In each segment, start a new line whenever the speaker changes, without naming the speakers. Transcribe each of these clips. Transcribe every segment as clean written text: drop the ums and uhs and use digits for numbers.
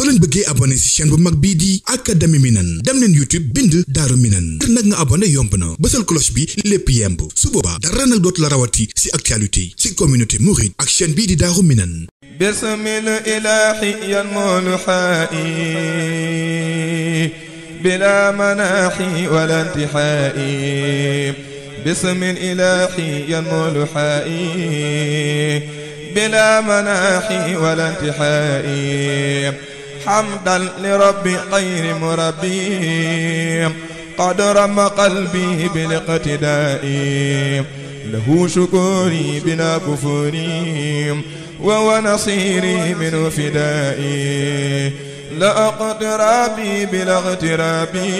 soo leen bëggee abonné ci chaîne bu mag bii di Académie Minane dem leen YouTube bind Daaru Minane ngir nag nga abonné yomb na bësal cloche bi lépp yemb su boobaa dara nag dootu la rawati ci actualité ci communauté mouride ak chaîne bii di Daaru Minane.
bismil ilaahi yanmulu xaa'i bila manaahi wala intihaa'i bismil ilaahi yanmulu xaa'i bila manaahi wala intihaa'i hamdan li rabbi xayri murabbi qad rama qalbi bil iqtidaa'i lahu shukuri bila kufuri وهو نصيري من فدائي لا اقترابي بلا اغترابي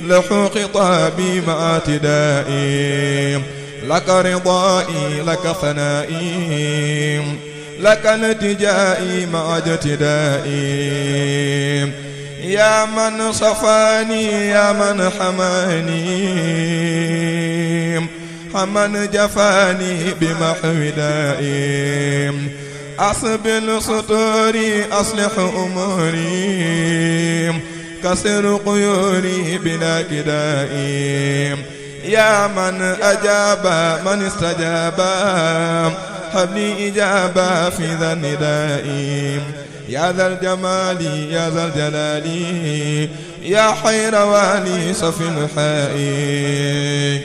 لحو خطابي مع اعتدائي لك رضائي لك ثنائي لك التجائي مع اجتدائي يا من صفاني يا من حماني من جفاني بمحو دائي أصبل سطوري أصلح أموري كسر قيوري بلا كدائي يا من أجاب من استجاب هب لي إجابة في ذا النداء يا ذا الجمال يا ذا الجلال يا خير والي صف الحائي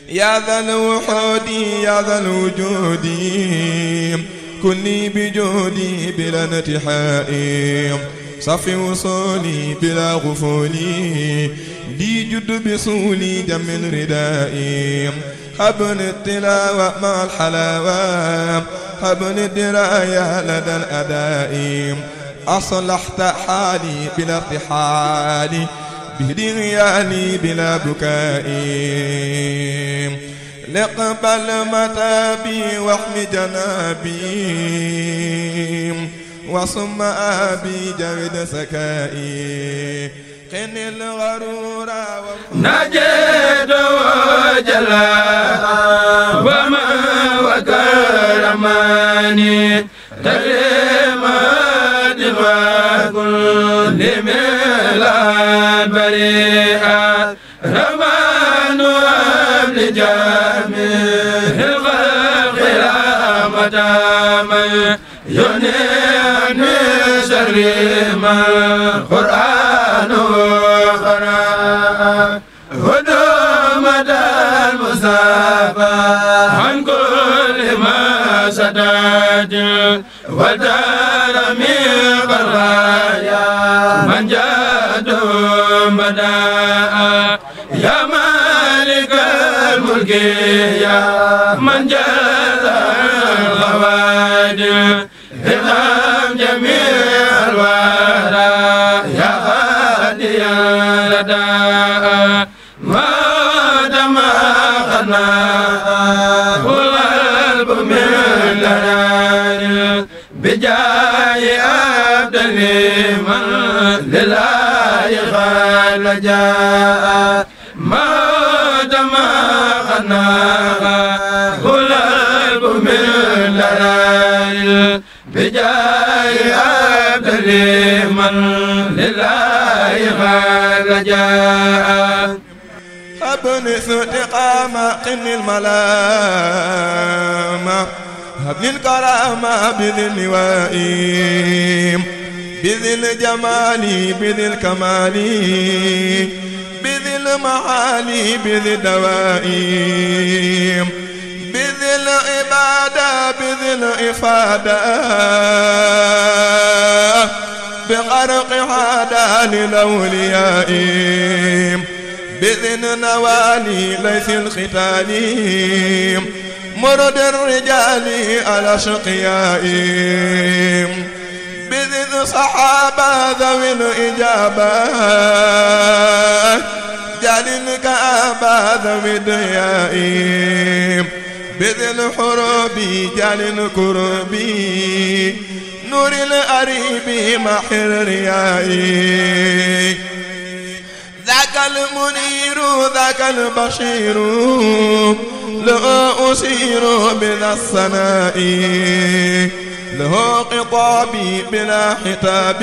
يا ذا الوحود يا ذا الوجود كلي بجودي بلا انتحاء صفي وصولي بلا غفولي لي جد بصولي دم ردائي هبني التلاوة مع الحلاوة هبني الدراية لدى الأداء أصلحت حالي بلا ارتحالي بدغياني بلا بكائي لقبل متابي واحم جنابي وصم أبي جود سكائي قن الغرور نجد وجلا وما وكرماني تكريمات وكل ميلاد بريئات رمان وابن جامع الخلق رحمة من ينير من شر ما القرآن وقرأ هدومة المصابة عن كل ما سداد ودار من قرايا من جاد بداء يا مالك الملك يا من جاد الغواد إلهام جميع الورى يا هادي الرداء ما دماغنا والقلب من لنا بجاي عبد من لله خالجاء ما دماغنا والقلب من لنا بجاي عبد من لله خالجاء ابن استقامة قن الملامة هب الكرامة بذي اللواء بذي الجمال بذي الكمال بذي المعالي بذي الدواء بذي العبادة بذي الإفادة بغرق عادة للأولياء بذن نوالي ليس الختال مرد الرجال على شقياء بذن صحابة ذوي الإجابة جال كأبا ذوي الضياء بذن حروبي جال كروبي نور الأريب محر ريائي ذاك المنير ذاك البشير لا أسير بذا الثناء له خطابي بلا حتاب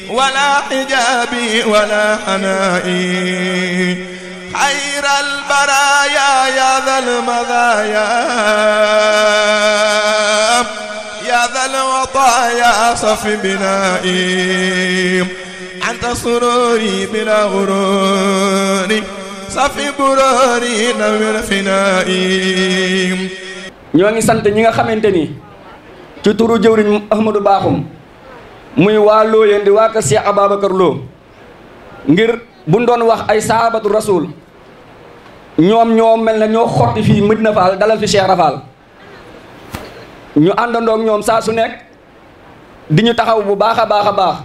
ولا حجاب ولا حناء خير البرايا يا ذا المذايا يا ذا الوطايا صف بنائي أنت سروري بلا غرور صف بروري نور فنائي.
ñoo ngi sant ñi nga xamante ni ci turu jëwriñ Ahmadou Bakhoum muy waa Looyeen di waa kër Cheikh Ababacar Lo ngir buñ doon wax ay sahabatu rasul ñoom mel na ñoo xotti fii Medina Fall dalal fi Cheikh Rafal ñu àndandoog ñoom saa su nekk di ñu taxaw bu baax a baax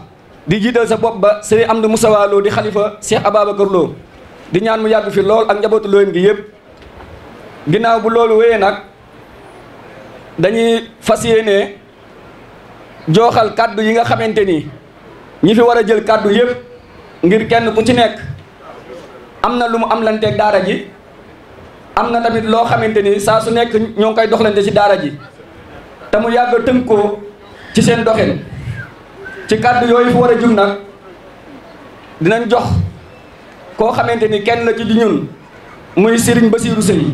di jiital sa bopp ba Serigne Amdi Moustapha Lo di xalifa Cheikh Ababacar Lo di ñaan mu yàgg fi lool ak njabootu Looyeen gi yëpp. ginnaaw bu loolu wéyee nag dañuy fas yéene jooxal kàddu yi nga xamante ni ñi fi war a jël kàddu yëpp ngir kenn ku ci nekk am na lu mu am lanteeg daara ji am na tamit loo xamante ni saa su nekk ñoo ngi koy doxlante ci daara ji te mu yàgg a tënkoo ci seen doxin ci kàddu yooyu fi war a jug nag dinañ jox koo xamante ni kenn la ci di ñun muy Serigne Bassirou Seye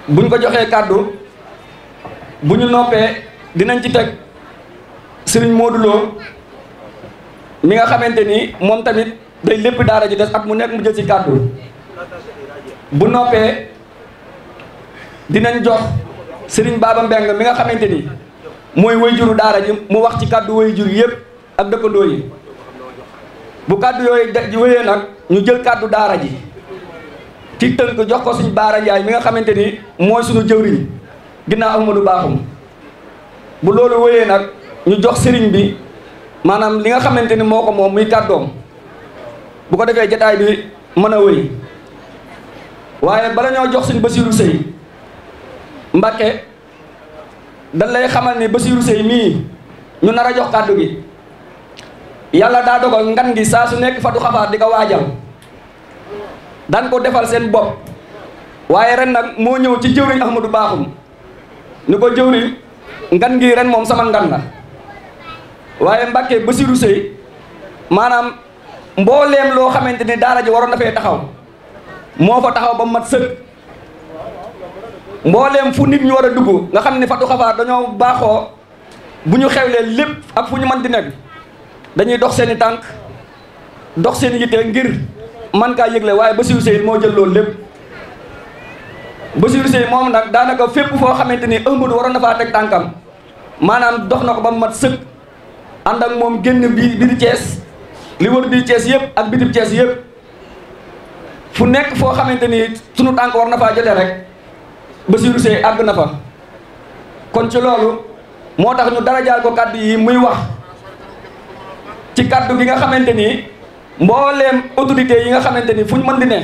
buñ ko joxee kàddu bu ñu noppee dinañ ci teg Serigne Modou Lo mi nga xamante ni moom tamit day lépp daara ji des at mu nekk mu jël ci kàddu bu noppee dinañ jox Serigne Baba Mbeng mi nga xamante ni mooy wayjuru daara ji mu wax ci kàddu wayjur yëpp ak dëkkandoo yi bu kàddu yooyu ji wéyee nag ñu jël kàddu daara ji ci tënk jox ko suñ Baara Njaay mi nga xamante ni mooy suñu jëwriñ ginnaaw Ahmadou Bakhoum bu loolu wéyee nag ñu jox sëriñ bi maanaam li nga xamante ni moo ko moom muy kàddoom bu ko defee jataay bi mën a wéy waaye bala ñoo jox suñ Bassirou Seye Mbacké dañ lay xamal ni Bassirou Seye mii ñu nar a jox kàddu gi yàlla daa dogal ngan gi saa su nekk Fatou Xafaar di ko waajal daan ko defal seen bopp waaye ren nag moo ñëw ci jëwriñ Ahmadou Bakhoum ni ko jëwriñ ngan gi ren moom sama ngan la waaye Mbacké Bassirou Seye maanaam mbooleem loo xamante ni daara ji waroon na fee taxaw moo fa taxaw ba mat sëkk mbooleem fu nit ñu war a dugg nga xam ne Fatou Xafaar dañoo baaxoo bu ñu xewlee lépp ak fu ñu mën di nekk dañuy dox seeni tànk dox seen yitte ngir man kaa yëgle waaye Bassirou Seye moo jël loolu lépp Bassirou Seye moom nag daanaka fépp foo xamante ni Ahmadou waroon na faa teg tànkam maanaam dox na ko ba mu mat sëkk ànd ak moom génn biir Thiès li wër biir Thiès yëpp ak bitib Thiès yëpp fu nekk foo xamante ni sunu tànk war na faa jotee rek Bassirou Seye àgg na fa kon ci loolu moo tax ñu darajaal ko kàddu yi muy wax ci kàddu gi nga xamante ni mbooleem autorité yi nga xamante ni fu ñu mën di ne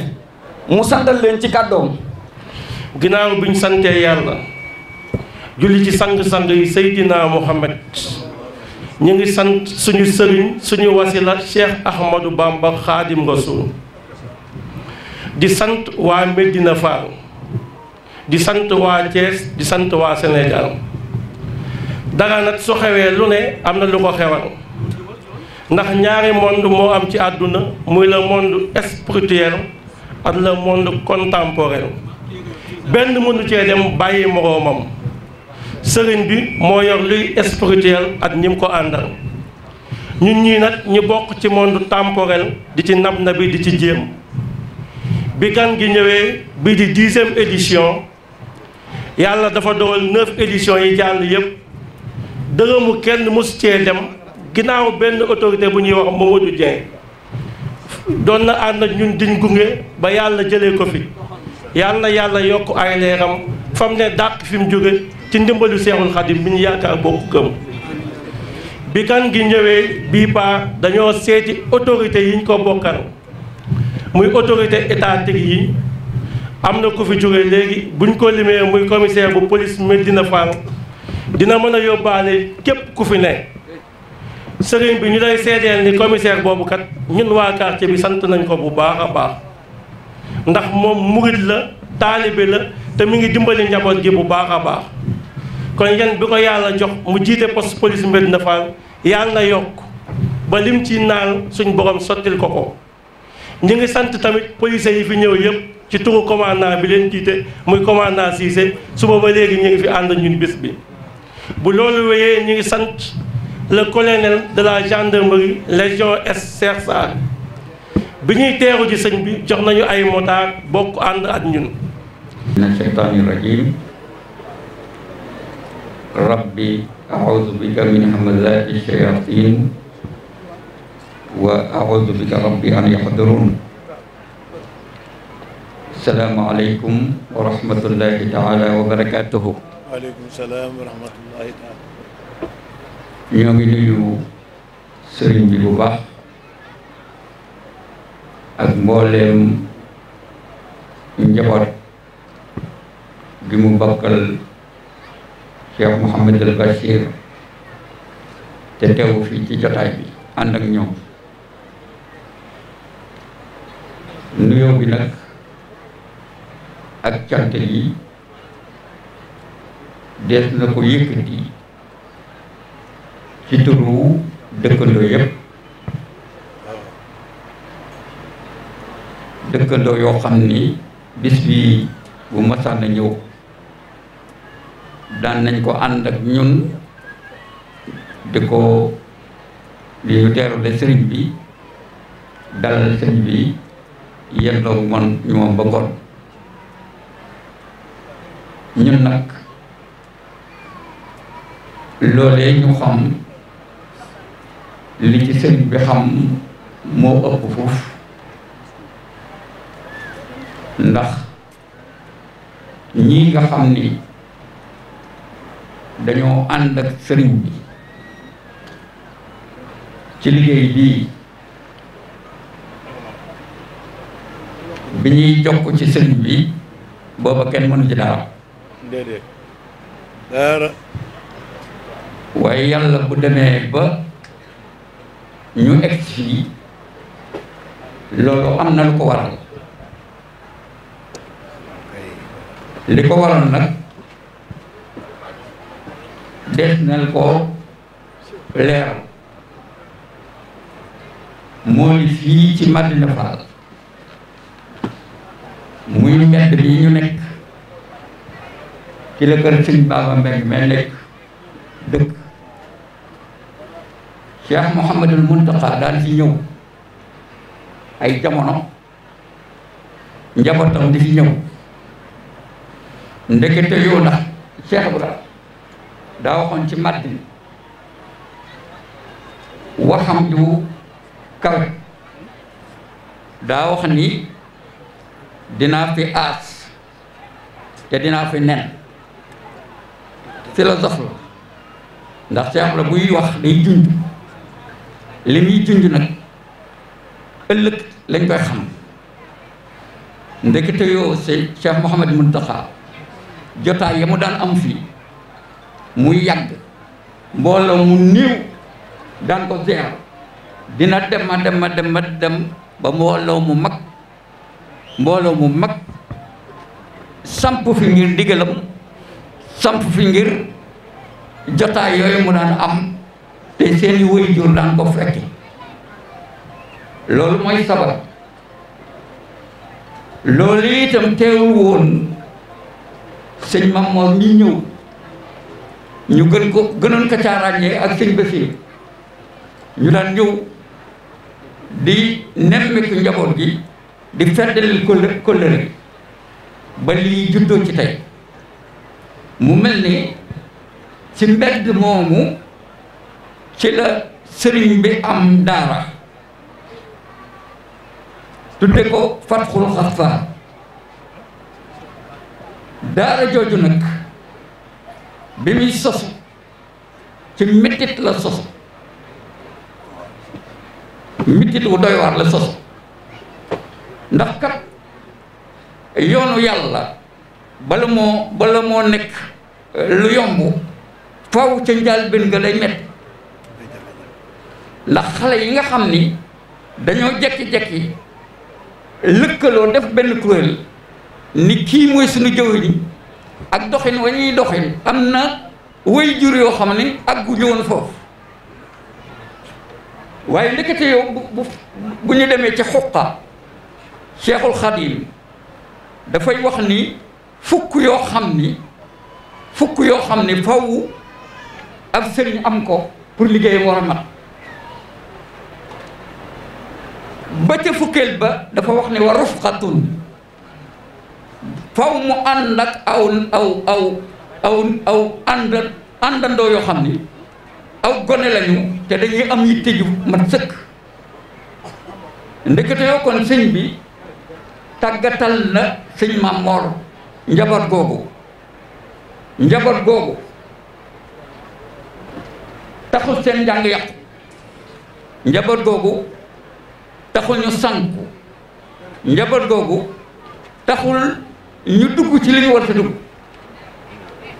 mu santal leen ci kàddoom.
ginnaaw bi ñu santee yàlla julli ci sang-sang yi Seydina Muhammad ñu ngi sant suñu sëriñ suñu wasila Cheikh Ahmadou Bamba Khadim Rasoul di sant waa Medina Fall di sant waa Thiès di sant waa Sénégal dara nag su xewee lu ne am na lu ko xewal ndax ñaari monde moo am ci àdduna muy le monde spirituel ak le monde contemporain benn mënu cee dem bàyyi moroomam sëriñ bi moo yor luy spirituel ak ñi mu ko àndal ñun ñii nag ñu bokk ci monde temporel di ci nab na bi di ci jéem bi gan gi ñëwee bi di 10e édition yàlla dafa dogal 9 éditions yi jàll yëpp dërëmu kenn mosu cee dem ginnaaw benn autorité bu ñuy wax Mamadou Dieng doon na ànd ak ñun diñ gunge ba yàlla jëlee ko fi yàlla na yàlla yokk ay leeram fam ne dàq fi mu jóge ci ndimbalu Seexul Xadim bi ñu yaakaar bokk gëm bi gan gi ñëwee bii paa dañoo seeti autorité yi ñu ko bokkal muy autorité étatique yi am na ku fi jóge léegi buñ ko limee muy commissaire bu police Medina Fall dina mën a yóbbaale képp ku fi ne sëriñ bi ñu lay seedeel ni commissaire boobu kat ñun waa quartier bi sant nañ ko bu baax a baax ndax moom murit la taalibe la te mi ngi dimbali njaboot gi bu baax a baax kon yan bi ko yàlla jox mu jiite poste police Médina Fall yàlla na yokk ba lim ci naal suñ borom sottil ko ko. ñu ngi sant tamit policiers yi fi ñëw yëpp ci turu commandant bi leen jiite muy commandant Cissé suba ba léegi ñu ngi fi ànd ñun bis bi. bu loolu wéyee ñu ngi sant le colonel de la gendarmerie légion Est Cheikh Sarr bi ñuy teeru ci sëñ bi jox nañu ay motard bokk ànd ak ñun.
mina shaytaani rajim rabbi a'udhu bika min hamazati shayatin wa a'udhu bika rabbi an yahdurun. Assalamu alaikum wa rahmatullahi ta'ala wa barakatuhu.
waaleykum salaam wa rahmatullahi taala.
ñoo ngi nuyu sëriñ bi bu baax ak mbooleem njaboot gi mu bokkal Cheikh Mouhamed El Bachir te teewu fii ci jotaay bi ànd ak ñoom. nuyoo bi nag ak cant yi dees na ko yëkkati ci turu dëkkandoo yépp, dëkkandoo yoo xam ni bis bi bu masaan a ñëw daan nañ ko ànd ak ñun di ko li ñu teerule sëriñ bi dalal sëriñ bi yendoo man ñu moom ba ngoon. ñun nag loolee ñu xam li ci sëriñ bi xam moo ëpp foofu, ndax ñii nga xam ni dañoo ànd ak sëriñ bi ci liggéey bii bi ñuy jokk ci sëriñ bi booba kenn mënu ci dara.
déedéet dara.
waaye yàlla bu demee ba ñu egg fii loolu am na lu ko waral. li ko waral nag des na ko leer moo di fii ci Médina Fall muy mbedd bi ñu nekk ci la kër sëñ Baba Mbeng mais nekk dëkk. Cheikh Mouhamadul Muntaqa daan fi ñëw ay jamono njabootam di fi ñëw ndekete yoo ndax Cheikh Ibra daa waxoon ci Madina waxam ju kawe daa wax ni dinaa fi aas te dinaa fi nen philosophe la ndax Cheikh Ibra buy wax day junj li muy junj nag ëllëg lañ koy xam. ndekete yoo si Cheikh Mouhamed Mountakha jotaay ya mu daan am fii muy yàgg mbooloo mu néew daan ko ziar dina dem ba mbooloo mu mag samp fi ngir ndigalam, samp fi ngir jotaay yooyu mu daan am te seeni waajur daan ko fekki. loolu mooy sabab. loolu itam teewul woon sëñ Mamoor mi ñëw ñu gënoon ko caa ràññee ak sëñ Basiir ñu daan ñëw di nemmeeku njaboot gi di feddalil kóllëre ba lii juddoo ci tey. mu mel ni ci mbedd moomu ci la sëriñ bi am daara tudde ko Fatxul Xafaar. daara jooju nag bi muy sosu ci mettit la sosu, mettit wu doy waar la sosu, ndax kat yoonu yàlla bala moo nekk lu yomb faw ca njëlbéen ga day metti. ndax xale yi nga xam ni dañoo jekki-jekki lëkkaloo def benn kuréel ni kii mooy suñu jëwriñ ak doxin wa ñuy doxin am na way jur yoo xam ne àgguñu woon foofu waaye ndekete yow bu ñu demee ci xuqa Cheikhul Khadim dafay wax ni fukk yoo xam ni faw ab sëriñ am ko pour liggéeyam war a mat ba ca fukkeel ba dafa wax ni wa rufqatun faw mu ànd ak aw àndandoo yoo xam ni aw gone lañu te dañuy am yitte ju mat sëkk ndekete yoo kon sëñ bi tàggatal na sëñ Maam Mor njaboot googu taxul seen njàng yàqu njaboot googu taxul ñu sànku njaboot googu taxul ñu dugg ci li ñu war a dugg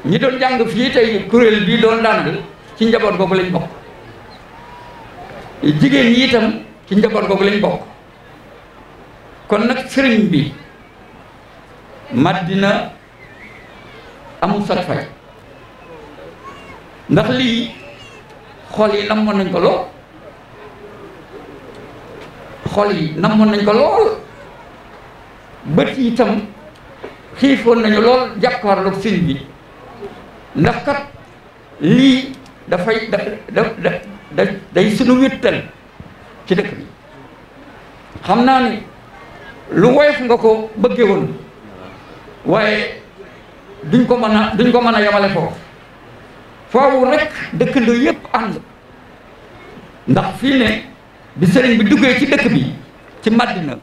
ñi doon jàng fii tey kuréel bii doon dànd ci njaboot googu lañ bokk jigéen ñi itam ci njaboot googu lañ bokk kon nag sëriñ bi Madina amul sat fay ndax lii xol yi namoon nañ ko lool bët yi itam xiifoon nañu lool jàkkaarloog sëriñ bi ndax kat lii dafay day sunu wéttal ci dëkk bi xam naa ni lu woyof nga ko bëgge woon waaye duñ ko mën a yamale foofu rek dëkkandoo yépp ànd ndax fii ne bi sëriñ bi duggee ci dëkk bi ci Madina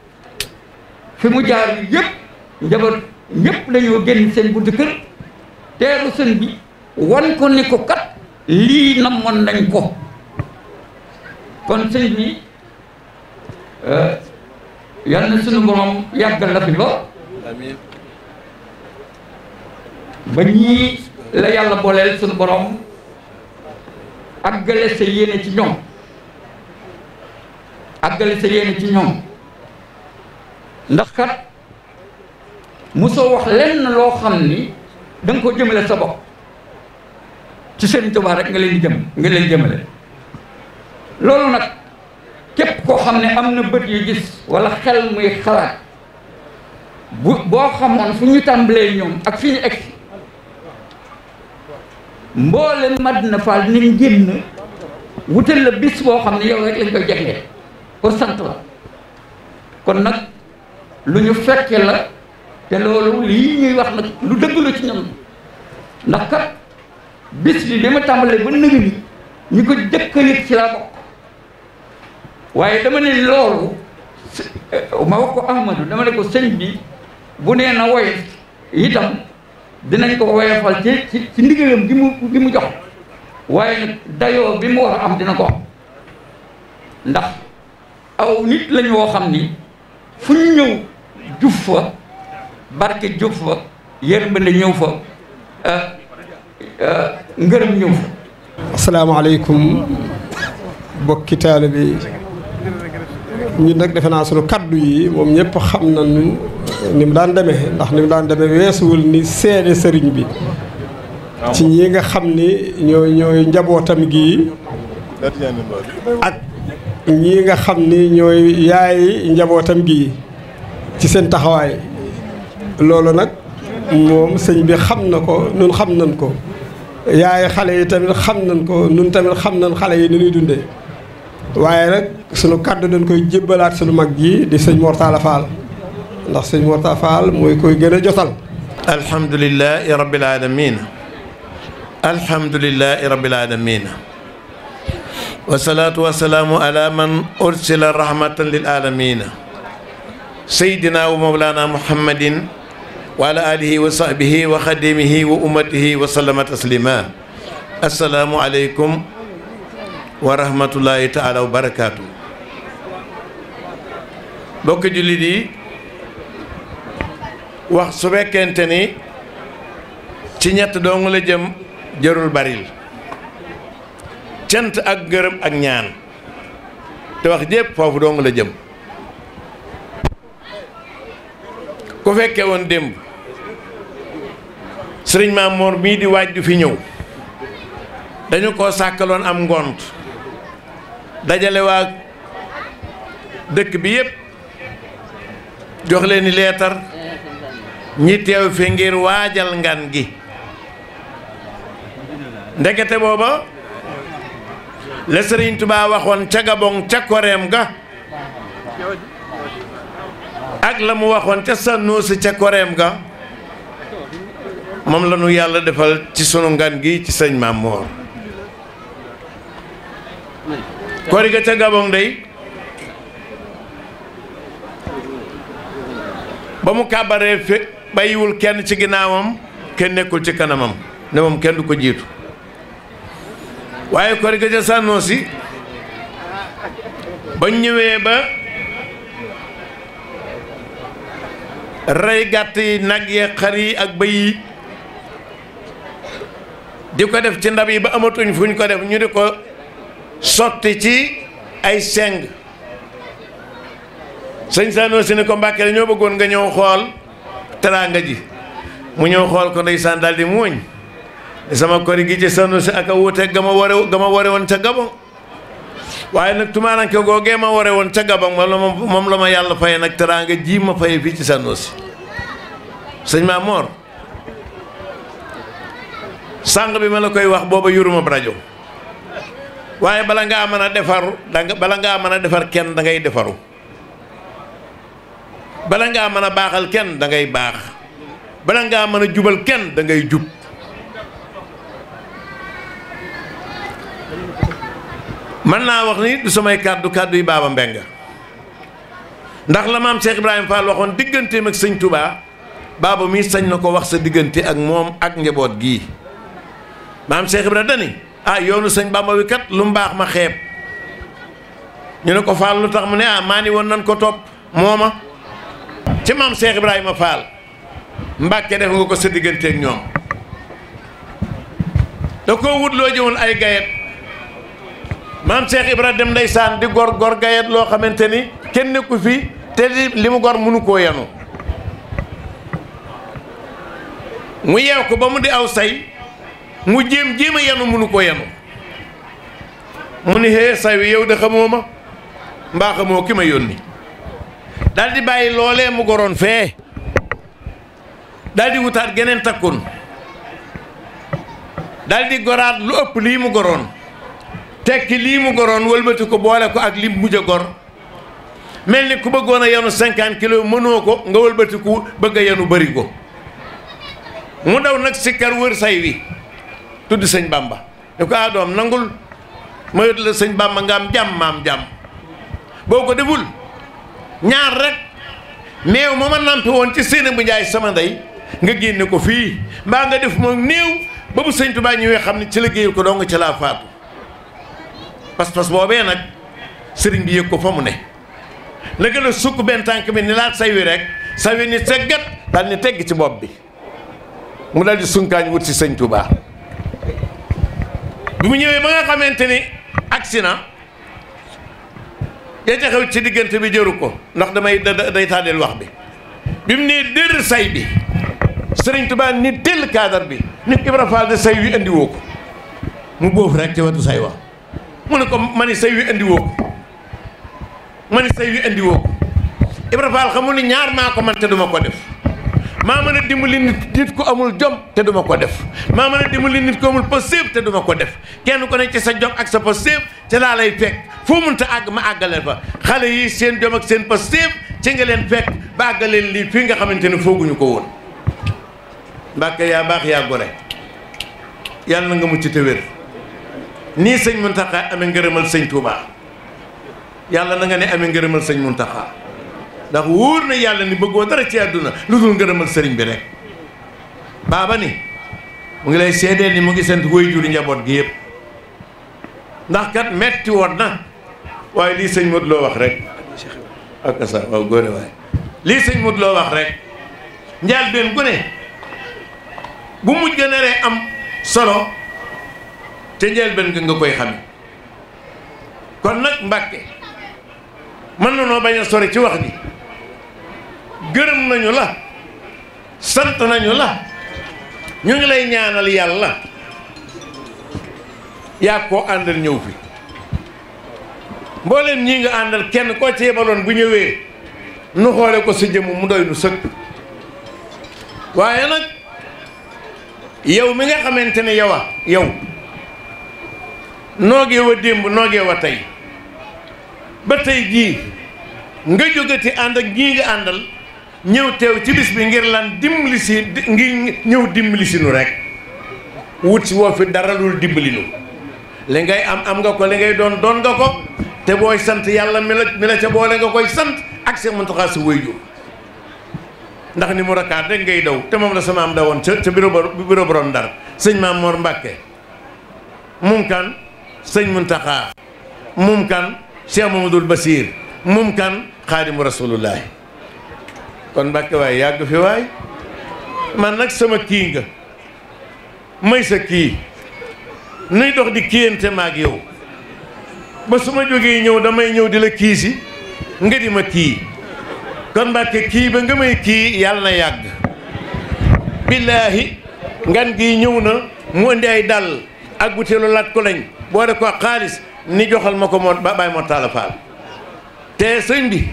fi mu jaar yépp njaboot ñépp dañoo génn seen buntu kër teeru sëñ bi wan ko ni ko kat lii namoon nañ ko kon sëñ bi yal na sunu borom yàggal la fi ba ba ñii la yàlla booleel sunu borom àggale sa yéene ci ñoom ndax kat mosoo wax lenn loo xam ni da nga ko jëmale sa bopp ci Sëriñ Tuubaa rek nga leen jëmale loolu nag képp koo xam ne am na bët yu gis wala xel muy xalaat boo xamoon fu ñu tàmbalee ñoom ak fi ñu egg mboole Madina Fall ni génn wutal la bis boo xam ne yow rek lañ koy jagleel pour sant la kon nag lu ñu fekke la te loolu lii ñuy wax nag lu dëgg la ci ñoom ndax kat bis bi ma tàmbalee ba nëg ni ñu ko jëkk a yëg ci laa bokk waaye dama ne loolu ma wax ko Ahmadou dama ne ko sëñ bi bu nee na woyof itam dinañ ko woyofal ci ndigalam gi mu jox waaye nag dayoo bi mu war a am dina ko am ndax aw nit lañu woo xam ni fu ñu ñëw juf fa barke juf fa yërmande ñëw fa ngërëm ñëw fa.
asalaamaaleykum bokki taalibe bi ñun nag defe naa sunu kaddu yi moom ñëpp xam nañu ni mu daan demee ndax ni mu daan demee weesuwul ni seede sëriñ bi ci ñi nga xam ni ñooy njabootam gi ak ñi nga xam ni ñooy yaay njabootam gi ci seen taxawaay loolu nag moom sëñ bi xam na ko nun xam nañ ko yaay xale yi tamit xam nañ ko nun tamit xam nañ xale yi ni ñuy dundee waaye nag sunu kàddu dañ koy jébbalaat sunu mag ji di sëñ Mor Talla Fall ndax sëñ Mor Talla Fall mooy koy gën a jotal.
alhamdulilahi rabbil alamin alhamdulilahi rabbil alamin wasalaatu wasalaamu ala man ursila rahmatan lil alamin sayyidina wa mawlana muhammadin wa ala alihi wa sahbihi wa xadimihi wa ummatihi wa sallama taslima assalaamu aleykum wa rahmatullahi taala wa barakaatu. bokk jullit yi wax su fekkente ni ci ñett dong la jëm jërul baril cant ak gërëm ak ñaan te wax jépp foofu dong la jëm. ku fekke woon démb sëriñ Maam Mor mii di waaj du fi ñëw dañu ko sàkkaloon am ngont dajale waa dëkk bi yépp jox leen ni leetar ñi teew fi ngir waajal ngan gi ndekete booba la Sëriñ Tuubaa waxoon ca Gabon ca koreem ga ak la mu waxoon ca Sanusi ca koreem ga moom la nu yàlla defal ci sunu ngan gi ci sëñ Maam Moor kori ga ca Gabon day ba mu kàbbaree fi bàyyiwul kenn ci ginnaawam kenn nekkul ci kanamam ne moom kenn du ko jiitu waaye kori ga ca Sanusi ba ñëwee ba rey gàtt yi nag yi xar yi ak bëy yi di ko def ci ndab yi ba amatuñ fu ñu ko def ñu di ko sotti ci ay seng sëñ Sanusi ni ko Mbàkke ñoo bëggoon nga ñëw xool teraanga ji mu ñëw xool ko ndeysaan daal di muuñ sama kori gi ci Sanusi ak a wuute ga ma ware woon ca Gabon waaye nag tumaaranke googee ma ware woon ca Gabon moom la ma yàlla faye nag teraanga ji ma faye fii ci Sanusi sëñ Maam Moor sàng bi ma la koy wax booba yuruma rajo waaye bala ngaa mën a defaru bala ngaa mën a defar kenn da ngay defaru bala ngaa mën a baaxal kenn da ngay baax bala ngaa mën a jubal kenn da ngay jub mën naa wax ni du samay kàddu yi Baaba Mbengue ndax la maam Cheikh Ibrahima Fall waxoon digganteem ak sëñ Touba baaba mi sañ na ko wax sa diggante ak moom ak njaboot gii maam Cheikh Ibrahima dani yoonu sëñ Bamba wi kat lu mu baax ma xeeb ñu ne ko Fall lu tax mu ne maa ni woon nan ko topp mooma ci maam Cheikh Ibrahima Fall Mbàkke def nga ko sa diggante ak ñoom da koo wut loo jëwoon ay gayet maam Cheikh Ibrahima dem ndeysaan di gor gayet loo xamante ni kenn nekku fi te li mu gor mënu koo yanu mu yeew ko ba mu di aw say mu jéem a yanu mënu koo yanu mu ni hee say wi yow de xamoo ma mbaa xamoo ki ma yónni daal di bàyyi loolee mu goroon fee daal di wutaat geneen takkun daal di goraat lu ëpp lii mu goroon tekki lii mu goroon wëlbati ko boole ko ak li mujj a gor mel ni ku bëggoon a yanu 50 kilos mënoo ko nga wëlbati ku bëgg a yanu bëri ko mu daw nag sikkar wër say wi tudd sëñ Bamba ne ko doom nangul ma yot la sëñ Bamba nga am jàmm maam jàmm boo ko deful ñaar rek meew ma nampi woon ci séena bu njaay sama ndey nga génne ko fii mbaa nga def moom néew ba bu sëñ Tuubaa ñëwee xam ne ci liggéeyal ko doo nga ci laa faatu pas-pas boobee nag sëriñ bi yëg ko fa mu ne la gën a sukk benn tànk bi ni laat say wi rek say wi ni seggat daal ni tegg ci bopp bi mu daal di sunkaañ wut si sëñ Tuubaa bi mu ñëwee ba nga xamante ni accident ya ca xew ci diggante bi jëru ko ndax day tàddeel wax bi mu nee dër say bi sëriñ Tuubaa ni tell kaadar bi nit Ibra Faal de say wi andi woo ko mu boofu rek ci wetu say wax mu ne ko ma ni say wi andi woo ko ma ni say wi andi woo ko Ibra Faal xamul ni ñaar maa ko man te duma ko def maa mën a dimbali nit ku amul jom te duma ko def maa mën a dimbali nit ku amul positif te duma ko def kenn ku ne ci sa jom ak sa positif te laa lay fekk foo mënta àgg ma àggaleel fa xale yi seen jom ak seen positif ci nga leen fekk ba àggaleel lii fii nga xamante ne fooguñu ko woon Mbàkke yaa baax yaa gore yàlla na nga mucc te wér nii sëñ Muntaxa amee ngërëmal sëñ Tuubaa yàlla na nga ne amee ngërëmal sëñ Muntaxa ndax wóor na yàlla ni bëggoo dara ci àdduna lu dul ngërëmal sëriñ bi rek baaba ni mu ngi lay seedeel ni mu ngi sant woy juri njaboot gi yëpp ndax kat metti woon na waaye lii sëñ Modou Lo wax rek ak sa waaw góore waaye lii sëñ Modou Lo wax rek njaal benn gu ne bu mujj ga naree am solo te njaal benn nga koy xame kon nag Mbàkke mën na noo bañ a sori ci wax ji gërëm nañu la sant nañu la ñu ngi lay ñaanal yàlla yaa koo àndal ñëw fi mbooleem ñii nga àndal kenn koo ci yebaloon bu ñëwee nu xoole ko sa jëmm mu doy nu sëkk waaye nag yow mi nga xamante ne yow noogee wa démb noogee wa tey ba tey jii nga jógati ànd ak ñii nga àndal ñëw teew ci bis bi ngir lan dimbali si ngir ñëw dimbali si nu rek wut si woo fi dara lul dimbali nu li ngay am nga ko li ngay doon nga ko te booy sant yàlla mi la ca boole nga koy sant ak Seex Muntaxa sa wéyju ndax ni mu rakaat rek ngay daw te moom la sama am dawoon ca bureau borom Ndar sëñ Maam Mor Mbàkke mum kan sëñ Muntaxa mum kan Cheikh Mamadul Basir mum kan Xaadimu Rasulullahi kon Mbàkke waay yàgg fi waay man nag sama kii nga may sa kii nuy dox di kiyante maag yow ba su ma jógee ñëw damay ñëw di la kii si nga di ma kii kon Mbàkke kii ba nga may kii yàlla na yàgg billaahi ngan gi ñëw na mu indi ay dàll ak butéelu lat ko lañ boole ko xaalis ni joxal ma ko moo bàyyi moo taala faal te sëñ bi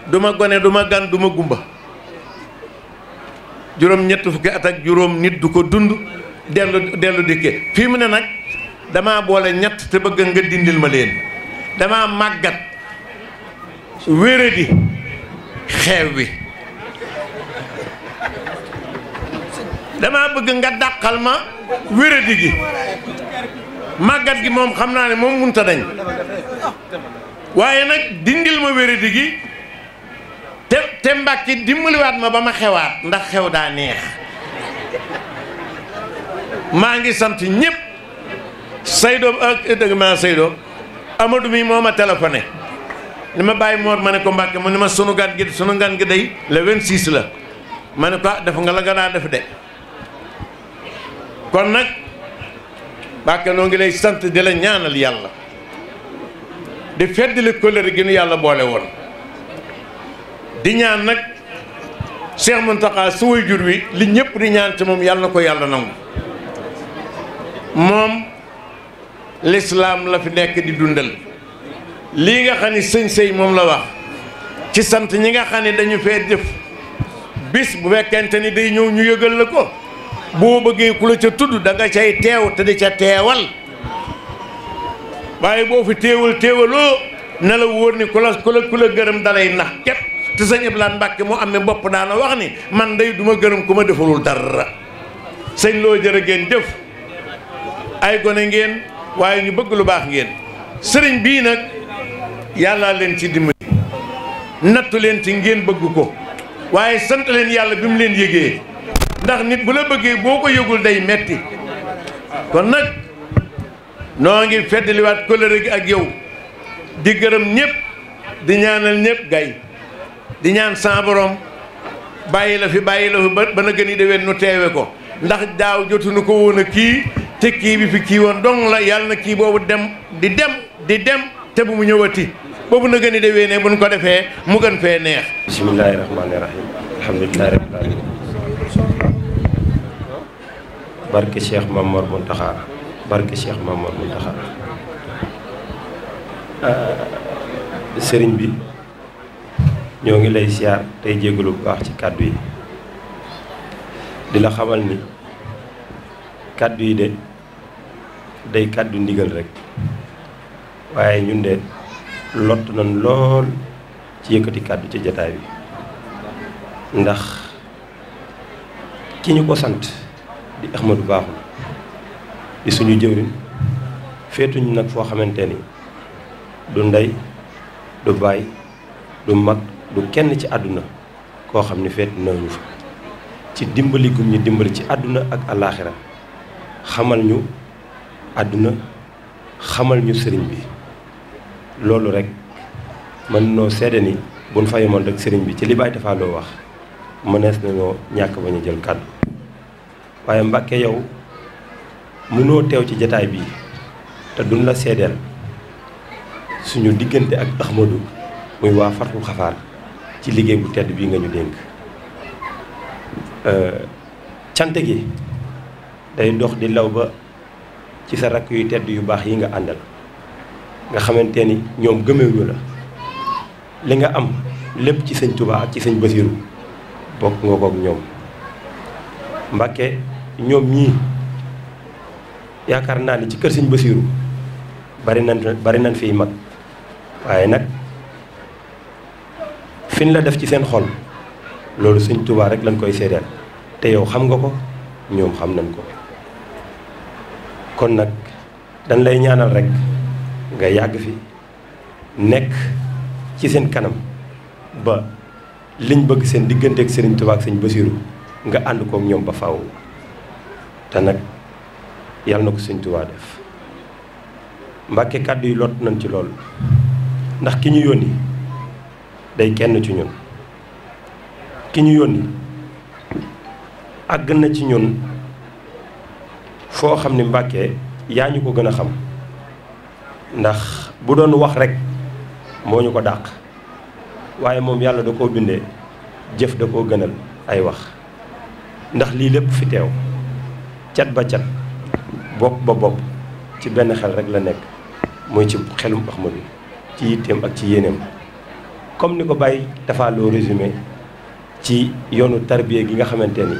du ma gone du ma gan du ma gumba juróom ñett fukki at ak juróom nit du ko dund dellu dikke fii mu ne nag damaa boole ñett te bëgg nga dindil ma leen damaa màggat wéradi xeew wi damaa bëgg nga dàqal ma wéradi gi màggat gi moom xam naa ne moom munta dañ waaye nag dindil ma wéradi gi te Mbàkke dimbaliwaat ma ba ma xewaat ndax xew daa neex maa ngi sant ñëpp Seydou dëgg maa Seydou Amadou mi moo ma téléphoné ni ma bàyyi Mor ma ne ko Mbàkke mu ni ma sunu ngan gi day le 26 la ma ne ko def nga la nga daa def de kon nag Mbàkke noo ngi lay sant di la ñaanal yàlla di feddali kóllëre gi nu yàlla boole woon di ñaan nag Cheikh Mountakha su way jur wi li ñëpp di ñaan ci moom yàlla na ko yàlla nangu moom lislaam la fi nekk di dundal lii nga xam ne sëñ sëy moom la wax ci sant ñi nga xam ne dañu fee def bis bu fekkente ni day ñëw ñu yëgal la ko boo bëggee ku la ca tudd da nga cay teew te di ca teewal waaye boo fi teewaloo na la wóor ni ku la gërëm dalay nax képp te sëñ Ibrahima Mbàkke mu amee bopp daana wax ni man day duma gërëm ku ma defalul dara sëñ loo jërë ngeen jëf ay gone ngeen waaye ñu bëgg lu baax ngeen sëriñ bii nag yàlla leen ci dimbali nattu leen ci ngeen bëgg ko waaye sant leen yàlla bi mu leen yëgee ndax nit bu la bëggee boo ko yëgul day metti kon nag noo ngi feddaliwaat kóllëre gi ak yow di gërëm ñëpp di ñaanal ñëpp gay di ñaan sa borom bàyyi la fi ba na gën yi déwén nu teewe ko ndax daaw jotuñu ko woon a kii te kii bi fi kii woon dong la yàlla na kii boobu dem di dem te bu mu ñëwati boobu na gën yi déwénee buñ ko defee mu gën fee neex.
bismillaahi rahmaani rahiim alhamdulillaahi rabbil aalamiin barke Cheikh Mamour Mountakha barke Cheikh Mamour Mountakha sëriñ bi ñoo ngi lay siyaar tey jégalu bu baax ci kàddu yi di la xamal ni kàddu yi de day kàddu ndigal rek waaye ñun de lott nañ lool ci yëkkati kàddu ci jataay bi ndax ki ñu ko sant di Ahmadou Bakhoum di suñu jëwriñ féetuñu nag foo xamante ni du ndey du baay du mag du kenn ci àdduna koo xam ni feet nañu fa ci dimbali gum ñu dimbali ci àdduna ak alaaxira xamal ñu àdduna xamal ñu sëriñ bi loolu rek mën noo seede ni buñ fa yemoon rek sëriñ bi ci li Baay Tafaa Lo wax mënees nañoo ñàkk ba ñu jël kàddu waaye Mbàkke yow mënoo teew ci jataay bii te duñ la seedeel suñu diggante ak Ahmadou muy waa Fathul Xafaar ci liggéey bu tedd bii nga ñu dénk cant gi day dox di law ba ci sa rakk yu tedd yu baax yi nga àndal nga xamante ni ñoom gëmeewuñu la li nga am lépp ci sëñ Touba ak ci sëñ Basiru bokk nga kook ñoom Mbàkke ñoom ñii yaakaar naa ni ci kër sëñ Basiru bari nañ fiy mag waaye nag fin la def ci seen xol loolu sëñ Touba rek lañ koy seedeel te yow xam nga ko ñoom xam nañ ko kon nag dañ lay ñaanal rek nga yàgg fi nekk ci seen kanam ba liñ bëgg seen diggante ak Serigne Touba ak sëñ Basiru nga ànd kook ñoom ba faaw te nag yàlla na ko sëñ Touba def Mbàkke kàddu yi lot nañ ci lool ndax ki ñu yónni day kenn ci ñun ki ñu yónni àgg na ci ñun foo xam ni Mbàkke yaa ñu ko gën a xam ndax bu doon wax rek moo ñu ko dàq waaye moom yàlla da koo bindee jëf da koo gënal ay wax ndax lii lépp fi teew cat ba cat bopp ba bopp ci benn xel rek la nekk muy ci xelum Ahmadu ci yitteem ak ci yéeneem comme ni ko bàyyi dafa loo résumé ci yoonu tarbiya gi nga xamante ni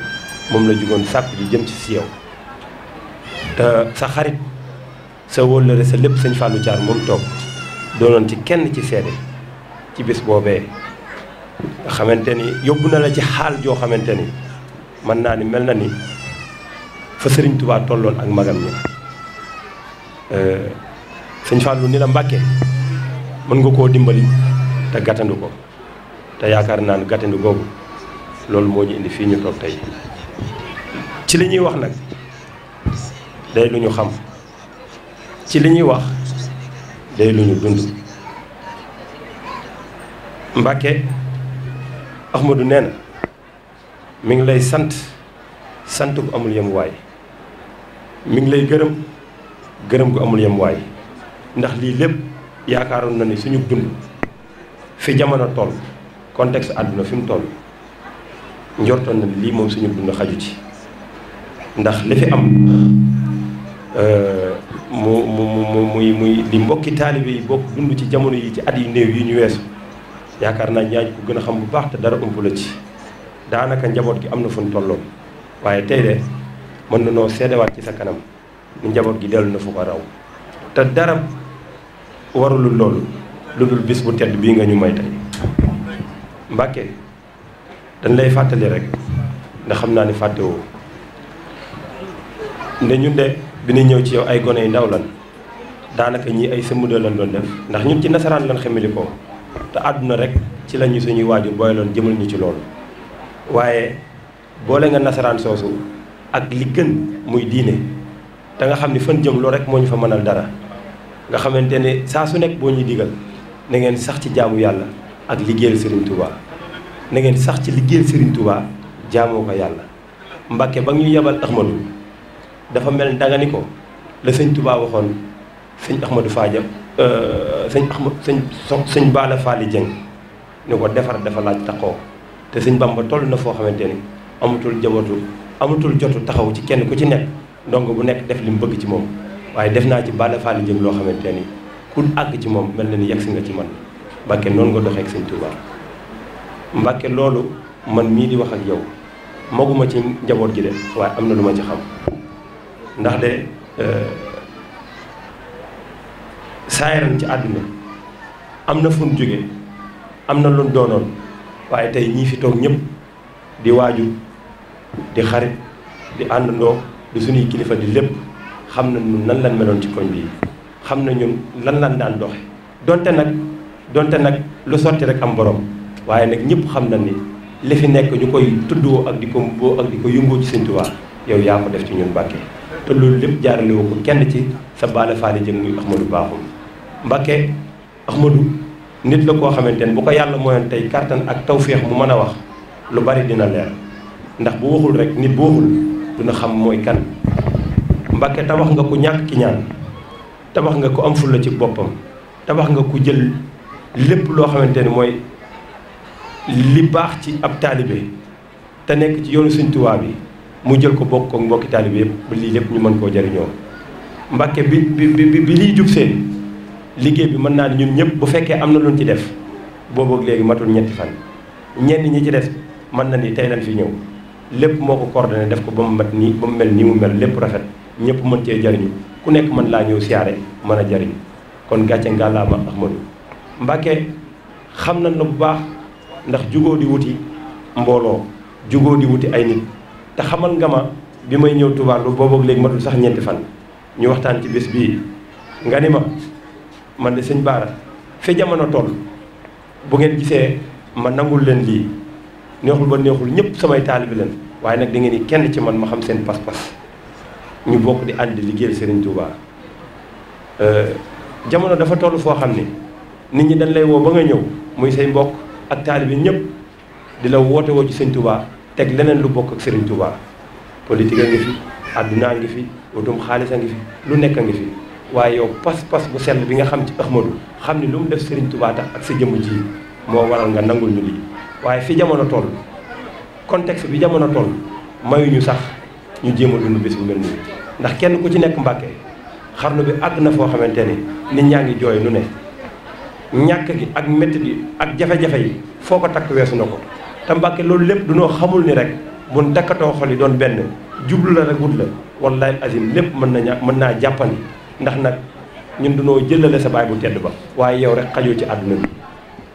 moom la jugoon sàkku ji jëm ci si yow te sa xarit sa wóllëre sa lépp sëñ Fallou Thiar moom toog doonoon ci kenn ci seede ci bés boobee nga xamante ni yóbbu na la ci xaal joo xamante ni mën naa ni mel na ni fa Sëriñ Tuubaa tolloon ak magam ñi sëñ Fallou ni la Mbàkke mën nga koo dimbali te gàttandu ko te yaakaar naa ne gàttandu googu loolu moo ñu indi fii ñu toog tey ci li ñuy wax nag day lu ñu xam ci li ñuy wax day lu ñu dund Mbàkke Ahmadu nee na mi ngi lay sant gu amul yem waay mi ngi lay gërëm gu amul yem waay ndax lii lépp yaakaaroon na ni suñu dund fi jamono toll contexte àdduna fi mu toll njortoon na lii moom suñu dund xaju ci ndax li fi am muy li mbokki taalibe yi bokk dund ci jamono yi ci at yu néew yi ñu weesu yaakaar naa ñaañ ko gën a xam bu baax te dara ëmp la ci daanaka njaboot gi am na fu ñu tolloon waaye tey de mën na noo seedewaat ci sa kanam ni njaboot gi dellu na fu ko raw te dara warulul loolu lu dul bis bu tedd bii nga ñu may tey Mbàkke dañ lay fàttali rek ndax xam naa ni fàttewoo nde ñun de bi ñu ñëw ci yow ay gone yu ndaw lan daanaka ñii ay sëmmudee lan doon def ndax ñun ci nasaraan lan xamili ko te àdduna rek ci la ñu suñuy waajur booyaloon jëmal ñu ci loolu waaye boole nga nasaraan soosu ak li gën muy diine te nga xam ni fan jëm loolu rek moo ñu fa mënal dara nga xamante ne saa su nekk boo ñuy digal na ngeen sax ci jaamu yàlla ak liggéeyal Serigne Touba na ngeen sax ci liggéeyal Serigne Touba jaamoo ko yàlla Mbàkke ba ñu yebal Ahmadu dafa mel danga ni ko la sëñ Touba waxoon sëñ Ahmadou Fadiam sëñ Bala Fally Dieng ni ko defar dafa laaj taxaw te sëñ Bamba toll na foo xamante ni amatul jotu taxaw ci kenn ku ci nekk ndongo bu nekk def li mu bëgg ci moom waaye def naa ci Bala Fally Dieng loo xamante ni ku àgg ci moom mel na ni yegsi nga ci man Mbàkke noonu nga doxee ak sëñ Touba Mbàkke loolu man mii di wax ak yow maguma ci njaboot gi de waaye am na lu ma ci xam ndax de saayaran ci àdduna am na fu ñu jóge am na lu ñu doonoon waaye tey ñii fi toog ñëpp di waajur di xarit di àndandoo di suñuy kilifa di lépp xam na ñun nan lan meloon ci koñ bii xam na ñun lan lan daan doxe donte nag lu sotti rek am borom waaye nag ñëpp xam na ni li fi nekk ñu koy tuddoo ak di ko mboo ak di ko yëngoo ci Sëñ Tuubaa yow yaa ko def ci ñun Mbàkke te loolu lépp jaarale woo ko kenn ci sa Bala Fally Dieng muy Ahmadou Bakhoum Mbàkke Ahmadou nit la koo xamante ne bu ko yàlla mooyoon tey kàttan ak tawféex mu mën a wax lu bari dina leer ndax bu waxul rek nit bu waxul dina xam mooy kan Mbàkke tabax nga ku ñàkk ki ñaan tabax nga ku am fulla ci boppam tabax nga ku jël lépp loo xamante ni mooy li baax ci ab taalibe te nekk ci yoonu Sëñ Tuubaa bi mu jël ko bokk ak mbokki taalibe yëpp ba lii lépp ñu mën koo jariñoo Mbàkke bi liy jub seen liggéey bi mën naa ne ñun ñëpp bu fekkee am na luñ ci def boobu léegi matul ñetti fan ñenn ñi ci des mën na ni tey lañ fi ñëw lépp moo ko coordonné def ko ba mu mat nii ba mu mel nii mu mel lépp rafet ñëpp mën cee jariñu ku nekk mën laa ñëw siyaare mën a jariñu kon gàcce ngàllaama Ahmadou Mbàkke xam nañ la bu baax ndax jugoo di wuti mbooloo jugoo di wuti ay nit te xamal nga ma bi may ñëw Touba lu boobu léegi matul sax ñeenti fan ñu waxtaan ci bés bii nga ni ma man de sëñ Baara fi jamono toll bu ngeen gisee ma nangul leen lii neexul ba neexul ñëpp samay taalibe leen waaye nag da ngeen ni kenn ci man ma xam seen pas-pas ñu bokk di ànd liggéeyal Serigne Touba jamono dafa toll foo xam ne nit ñi dañ lay woo ba nga ñëw muy say mbokk ak taalibe ñëpp di la woote woo ci Serigne Touba teg leneen lu bokk ak Serigne Touba politique a ngi fi àdduna ngi fi wutum xaalis a ngi fi lu nekk a ngi fi waaye yow pas-pas bu sell bi nga xam ci Ahmadou xam ni lu mu def Serigne Touba tax ak sa jëmm ji moo waral nga nangul ñu lii waaye fi jamono toll contexte bi jamono toll mayuñu sax ñu jéem a dund bés bu mel nii ndax kenn ku ci nekk Mbàkke xarnu bi àgg na foo xamante ni nit ñaa ngi jooy lu ne ñàkk gi ak métti gi ak jafe-jafe yi foo ko takk weesu na ko te Mbàkke loolu lépp dunoo xamul ni rek buñ takkatoo xol yi doon benn jublu la rek wut la wallahi azim lépp mën naa jàppandi ndax nag ñun dunoo jëlale sa baay bu tedd ba waaye yow rek xajul ci àdduna bi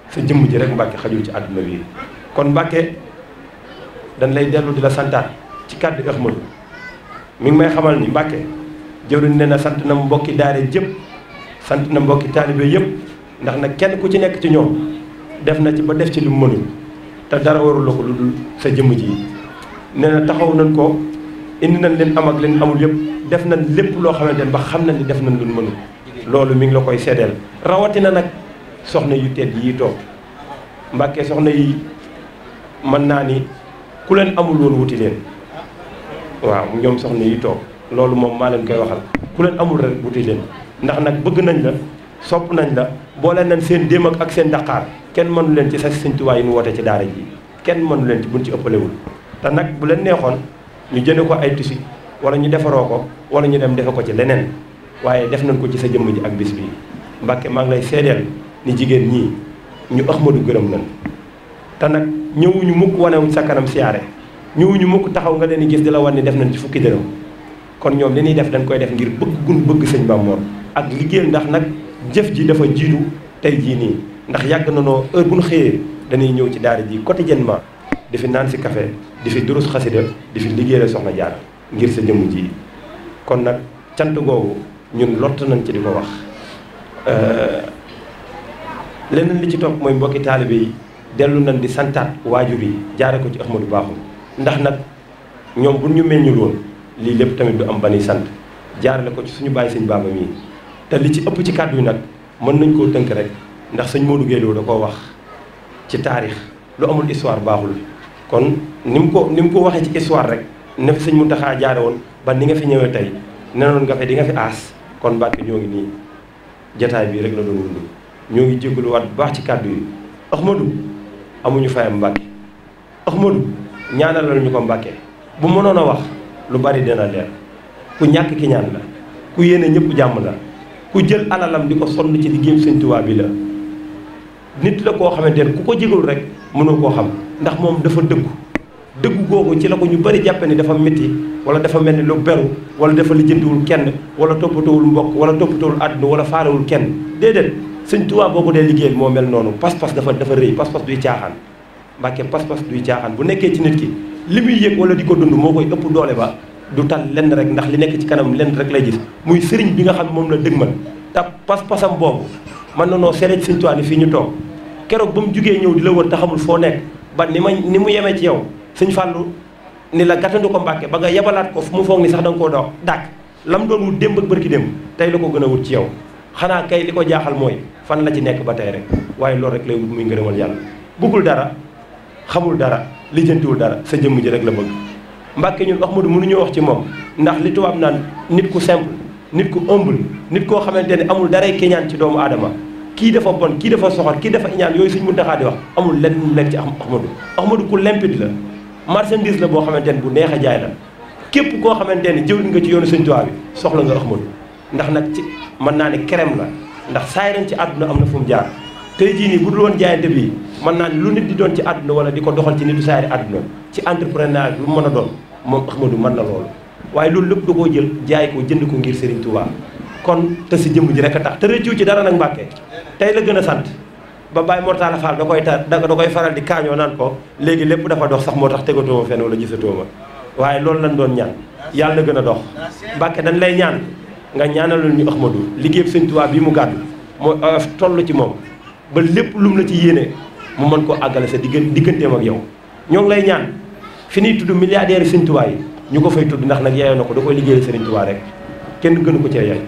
sa jëmm ji rek Mbàkke xajul ci àdduna bi kon Mbàkke dañ lay dellu di la santaat ci kàddu Ahmadou mi ngi may xamal ni Mbàkke jëwriñ ne na sant na mbokki daare jëpp sant na mbokki taalibe yëpp ndax nag kenn ku ci nekk ci ñoom def na ci ba def ci lu mu mënul te dara warul la ko lu dul sa jëmm ji nee na taxaw nañ ko indi nañ leen am ak leen amul yëpp def nañ lépp loo xamante ne ba xam nañ ni def nañ lu mënul loolu mi ngi la koy seddeel rawatina nag soxna yu tedd yi toog Mbàkke soxna yi mën naa ni ku leen amul woon wuti leen waaw ñoom soxna yi toog loolu moom maa leen koy waxal ku leen amul rek wuti leen ndax nag bëgg nañ la sopp nañ la boole nañ seen déem ak seen daqaar kenn mënu leen ci sa Sëñ Tuubaa yi nu woote ci daara ji kenn mënu leen ci buñ ci ëppalewul te nag bu leen neexoon ñu jëne ko ay tisi wala ñu defaroo ko wala ñu dem defe ko ci leneen waaye def nañ ko ci sa jëmm ji ak bis bi Mbàkke maa ngi lay seedeel ni jigéen ñii ñu Ahmadou gërëm nañ te nag ñëwuñu mukk wanewuñ sa kanam siyaare ñëwuñu mukk taxaw nga leen di gis di la wan ni def nañ ci fukki dërëm kon ñoom li ñuy def dañ koy def ngir bëgg gun bëgg sëñ Bamor ak liggéeyal ndax nag jëf ji dafa jiitu tey jii nii ndax yàgg na noo heure bu ñu xëyee dañuy ñëw ci daara ji quotidiennement di fi naan si café di fi durus xasida di fi liggéeyal soxna Jaara ngir sa jëmm ji kon nag cant googu ñun lott nañ ci di ko wax leneen li ci topp mooy mbokki taalibe yi dellu nañ di santaat waajur yi jaare ko ci Ahmadou Bakhoum ndax nag ñoom bu ñu meññul woon lii lépp tamit du am ba ni sant jaarale ko ci suñu bàyyi sëñ baaba mii te li ci ëpp ci kàddu yi nag mën nañ koo tënk rek ndax sëñ Modou Guèye da koo wax ci taarix lu amul histoire baaxul kon ni mu ko waxee ci histoire rek ne fi sëñ Mountakha jaare woon ba ni nga fi ñëwee tey nenoon nga fi di nga fi aas kon Mbàkke ñoo ngi nii jataay bii rek la doon wund ñoo ngi jégalu waat bu baax ci kàddu yi Ahmadou amuñu fayam Mbàkke Ahmadou ñaanalal ñu ko Mbàkke bu mënoon a wax lu bari dina leer ku ñàkk ki ñaan la ku yéene ñëpp jàmm la ku jël alalam di ko sonn ci liggéeyu Sëñ Tuubaa bi la nit la koo xamante ne ku ko jégul rek mënoo koo xam ndax moom dafa dëggu googu ci la ko ñu bari jàppe ni dafa métti wala dafa mel ni lu beru wala dafa lijjantiwul kenn wala toppatawul mbokk wala toppatawul àdduna wala faalewul kenn déedéet Sëñ Tuubaa boo ko dee liggéeyal moo mel noonu pas-pas dafa rëy pas-pas duy caaxaan Mbàkke pas-pas duy caaxaan bu nekkee ci nit ki li muy yëg wala di ko dund moo koy ëpp doole ba du tal lenn rek ndax li nekk ci kanam lenn rek lay gis muy sëriñ bi nga xam moom la dëgmal te pas-pasam boobu mën na noo seere ci Sëñ Tuubaa ni fii ñu toog keroog ba mu jugee ñëw di la wër te xamul foo nekk ba ni mu yemee ci yow Sëñ Fàllu ni la gàttandu ko Mbàkke ba nga yebalaat ko fu mu foog ni sax da nga koo dox dàkk lam doon wut démb ak bërki démb tey la ko gën a wut ci yow xanaa kay li ko jaaxal mooy fan la ci nekk ba tey rek waaye loolu rek lay wut muy ngërëmal yàlla bëggul dara xamul dara lijjantiwul dara sa jëmm ji rek la bëgg Mbàkke ñun Ahmadou mënuñoo wax ci moom ndax li tubaab naan nit ku simple nit ku humble nit koo xamante ne amul daray keñaan ci doomu aadama kii dafa bon kii dafa soxor kii dafa iñaan yooyu Sëñ Muntaxaa di wax amul lenn lu nekk ci Ahmadou ku limpide la marchandise la boo xamante ne bu neex a jaay la képp koo xamante ne jëwriñ nga ci yoonu Sëñ Tuubaa bi soxla nga Ahmadou ndax nag ci mën naa ne kerem la ndax saay nañ ci àdduna am na fu mu jaar tey jii nii bu dul woon jaayante bi mën naa ne lu nit di doon ci àdduna wala di ko doxal ci nitu saayri àdduna ci entrepreneur lu mu mën a doon moom Ahmadou mën na loolu waaye loolu lépp da koo jël jaay ko jënd ko ngir Serigne Touba kon te si jëmm ji rek a tax te rëccu ci dara nag Mbàkke tey la gën a sant ba Baye Mortala Fall da koy faral di kaañoo naan ko léegi lépp dafa dox sax moo tax tegatoo ma fenn wala gisatoo ma waaye loolu lañ doon ñaan yàlla na gën a dox Mbàkke dañ lay ñaan nga ñaanalul ñu Ahmadou liggéey Serigne Touba bi mu gàddu moo toll ci moom ba lépp lu mu la ci yéene mu mën koo àggale sa digganteem ak yow ñoo ngi lay ñaan fi ñuy tudd milliardaire Serigne Touba yi ñu ko fay tudd ndax nag yaayoo na ko da koy liggéeyal Serigne Touba rek kenn gënu ko cee yaay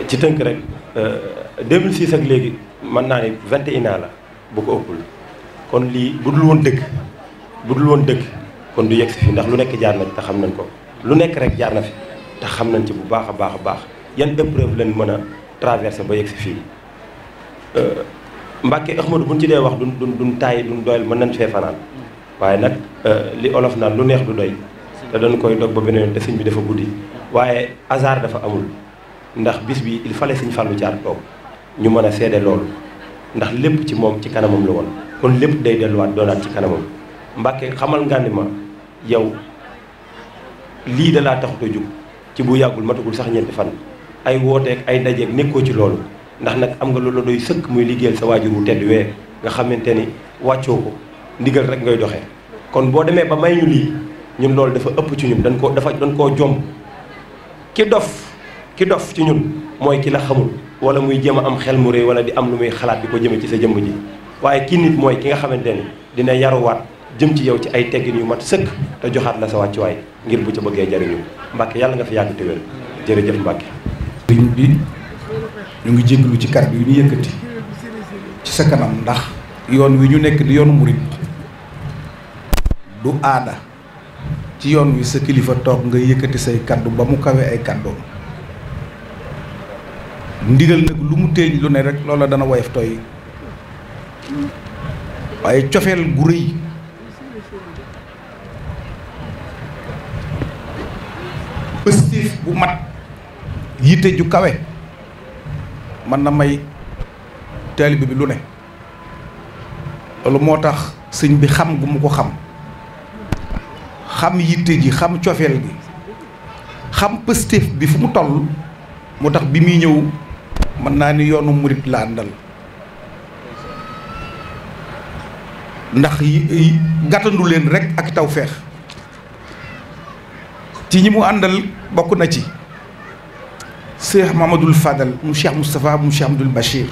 ci tënk rek 2006 ak léegi mën naa ne 21 ans la bu ko ëppul kon lii bu dul woon dëgg kon du yegg si fi ndax lu nekk jaar na te xam nañ ko lu nekk rek jaar na fi te xam nañ ci bu baax a baax a baax yan épreuve lañ mën a traversé ba yegg si fii Mbàkke Ahmadou buñ ci dee wax duñ taay duñ doyal mën nañ fee fanaan waaye nag li olof naan lu neex du doy te dañ koy dog ba beneen te sëñ bi dafa guddi waaye hasard dafa amul ndax bis bi il fallait sëñ Fallou Thiar toog ñu mën a seede loolu ndax lépp ci moom ci kanamam la woon kon lépp day delluwaat doonaat ci kanamam Mbàkke xamal nga ni ma yow lii da laa taxut a jug ci bu yàggul matagul sax ñeenti fan ay wooteek ay dajeek nekkoo ci loolu ndax nag am nga loolu doy sëkk muy liggéeyal sa waajur wu tedd wee nga xamante ni wàccoo ko ndigal rek ngay doxee kon boo demee ba may ñu lii ñun loolu dafa ëpp ci ñun dañ koo jomb ki dof ci ñun mooy ki la xamul wala muy jéem a am xel mu rëy wala di am lu muy xalaat di ko jëme ci sa jëmb ji waaye ki nit mooy ki nga xamante ni dina yaruwaat jëm ci yow ci ay teggin yu mat sëkk te joxaat la sa wàccuwaay ngir bu ca bëggee jariñu Mbàkke yàlla nga fi yàgg te wér jërëjëf Mbàkke
sëriñ bi ñu ngi jéggalu ci kàddu yu ñu yëkkati ci sa kanam ndax yoon wi ñu nekk di yoonu murit du aada ci yoon wi sa kilifa toog nga yëkkati say kàddu ba mu kawe ay kàddoom ndigal nag lu mu téeñ lu ne rek loola dana woyof tooy waaye cofeel gu rëy pëstéef bu mat yitte ju kawe mën na may taalibe bi lu ne loolu moo tax sëñ bi xam gu mu ko xam yitte ji xam cofeel gi xam pëstéef bi fu mu toll moo tax bi muy ñëw mën naa ni yoonu murit la àndal ndax gàttandu leen rek ak tawfeex ci ñi mu àndal bokk na ci Cheikh Mamadou Fadal mu Cheikh Moustapha mu Cheikh Abdoul Bachir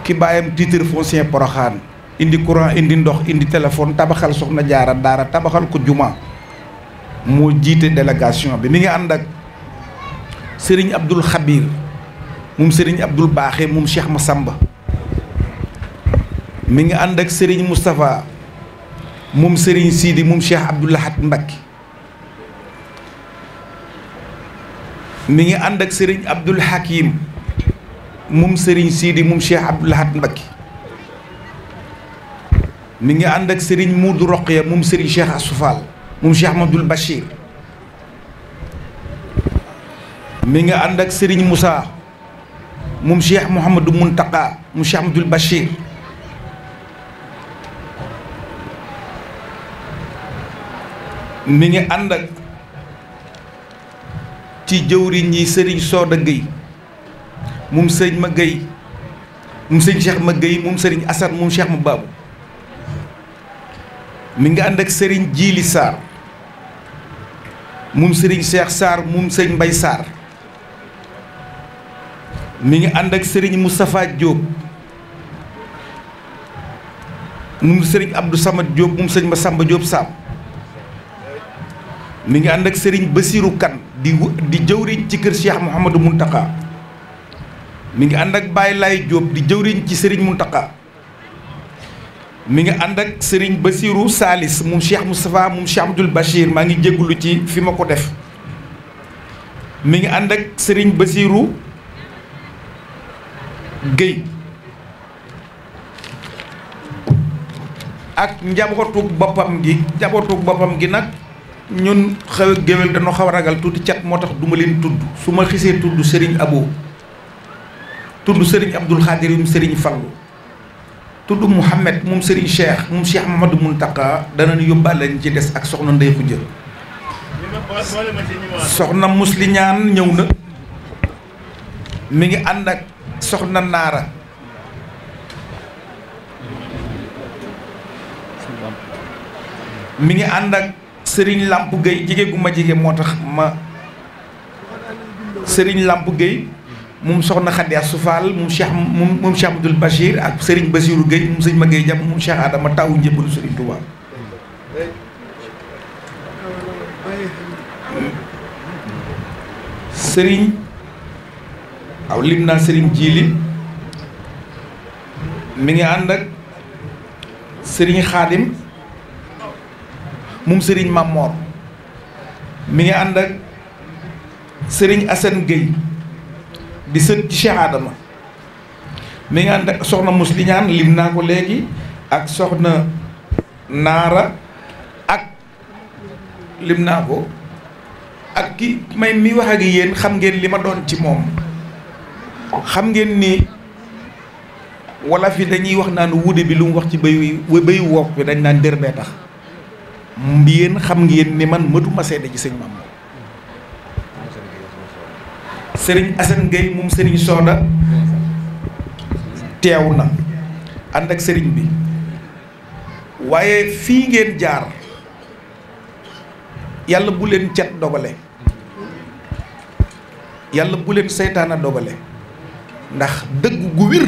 ki bàyyam titre foncier Porokhane indi courant indi ndox indi téléphone tabaxal soxna jaara daara tabaxal ko juma moo jiite délégation bi mi ngi ànd ak Serigne Abdoul Khabir moom Serigne Abdoul Baaxe moom Cheikh Massamba mi ngi ànd ak Serigne Moustapha moom Serigne Sidi moom Cheikh Abdoulahat Mbacke mi ngi ànd ak Serigne Abdoul Hakim moom Serigne Sidi moom Cheikh Abdoulahat Mbacke mi ngi ànd ak Serigne Moudou Roqia moom Serigne Cheikh Assoufal moom Cheikh Abdoul Bachir mi ngi ànd ak Serigne Moussa moom Cheikh Mouhamadou Muntaka moom Cheikh Abdoul Bachir mi ngi ànd ak ci jëwriñ yi Serigne Soda Gueye moom Serigne Ma Gueye moom Serigne Cheikh Ma Gueye moom Serigne Assane moom Cheikh Ma Babou mi ngi ànd ak Serigne Djili Sarr moom Serigne Cheikh Sarr moom Serigne Mbaye Sarr mi ngi ànd ak Serigne Moustapha Diop moom Serigne Abdou Samad Diop moom Serigne Massamba Diop Sam mi ngi ànd ak Serigne Bassirou Kane di jëwriñ ci kër Cheikh Mouhamadou Muntaka mi ngi ànd ak Baye Laye Diop di jëwriñ ci Serigne Muntaka mi ngi ànd ak Serigne Bassirou Salis moom Cheikh Moustapha moom Cheikh Abdoul Bachir maa ngi jéggulu ci fi ma ko def mi ngi ànd ak Serigne Bassirou Gueye ak njabootu boppam gi nag ñun xew ak géwél dañoo xaw a ragal tuuti cat moo tax duma leen tudd su ma xisee tudd Serigne Abo tudd Serigne Abdoul Khadir moom Serigne Fallou tudd Mouhamed moom Serigne Cheikh moom Cheikh Mouhamadou Mountakha danañ yóbbaale ñu ci des ak soxna Ndeye Khoudia soxna Musli ñaan ñëw na mi ngi ànd ak soxna Naara mi ngi ànd ak Serigne Lamp Gueye jigéen gu ma jigéen moo tax ma Serigne Lamp Gueye moom soxna Khady Assou Fall moom Cheikh Abdoul Bachir ak Serigne Bassirou Gueye moom sëñ ma Gueye jàpp moom Cheikh Adama tawu njëbbalu Serigne Touba Serigne aw lim naa Serigne Djili mi ngi ànd ak Serigne Khadim moom Serigne Mamor mi ngi ànd ak Serigne Assane Gueye di sët ci Cheikh Adama mi ngi ànd ak soxna Musli ñaan lim naa ko léegi ak soxna Naara ak lim naa ko ak ki may mi wax ak yéen xam ngeen li ma doon ci moom xam ngeen ni wala fi dañuy wax naan wuude bi lu mu wax ci béyu wopp bi dañ naan dër bee tax yéen xam ngeen ni man matuma seede ci sëñ Maam Serigne Assane Gueye moom Serigne Soda teew na ànd ak Serigne bi waaye fii ngeen jaar yàlla bu leen cat dogale yàlla bu leen seytaana dogale ndax dëgg gu wér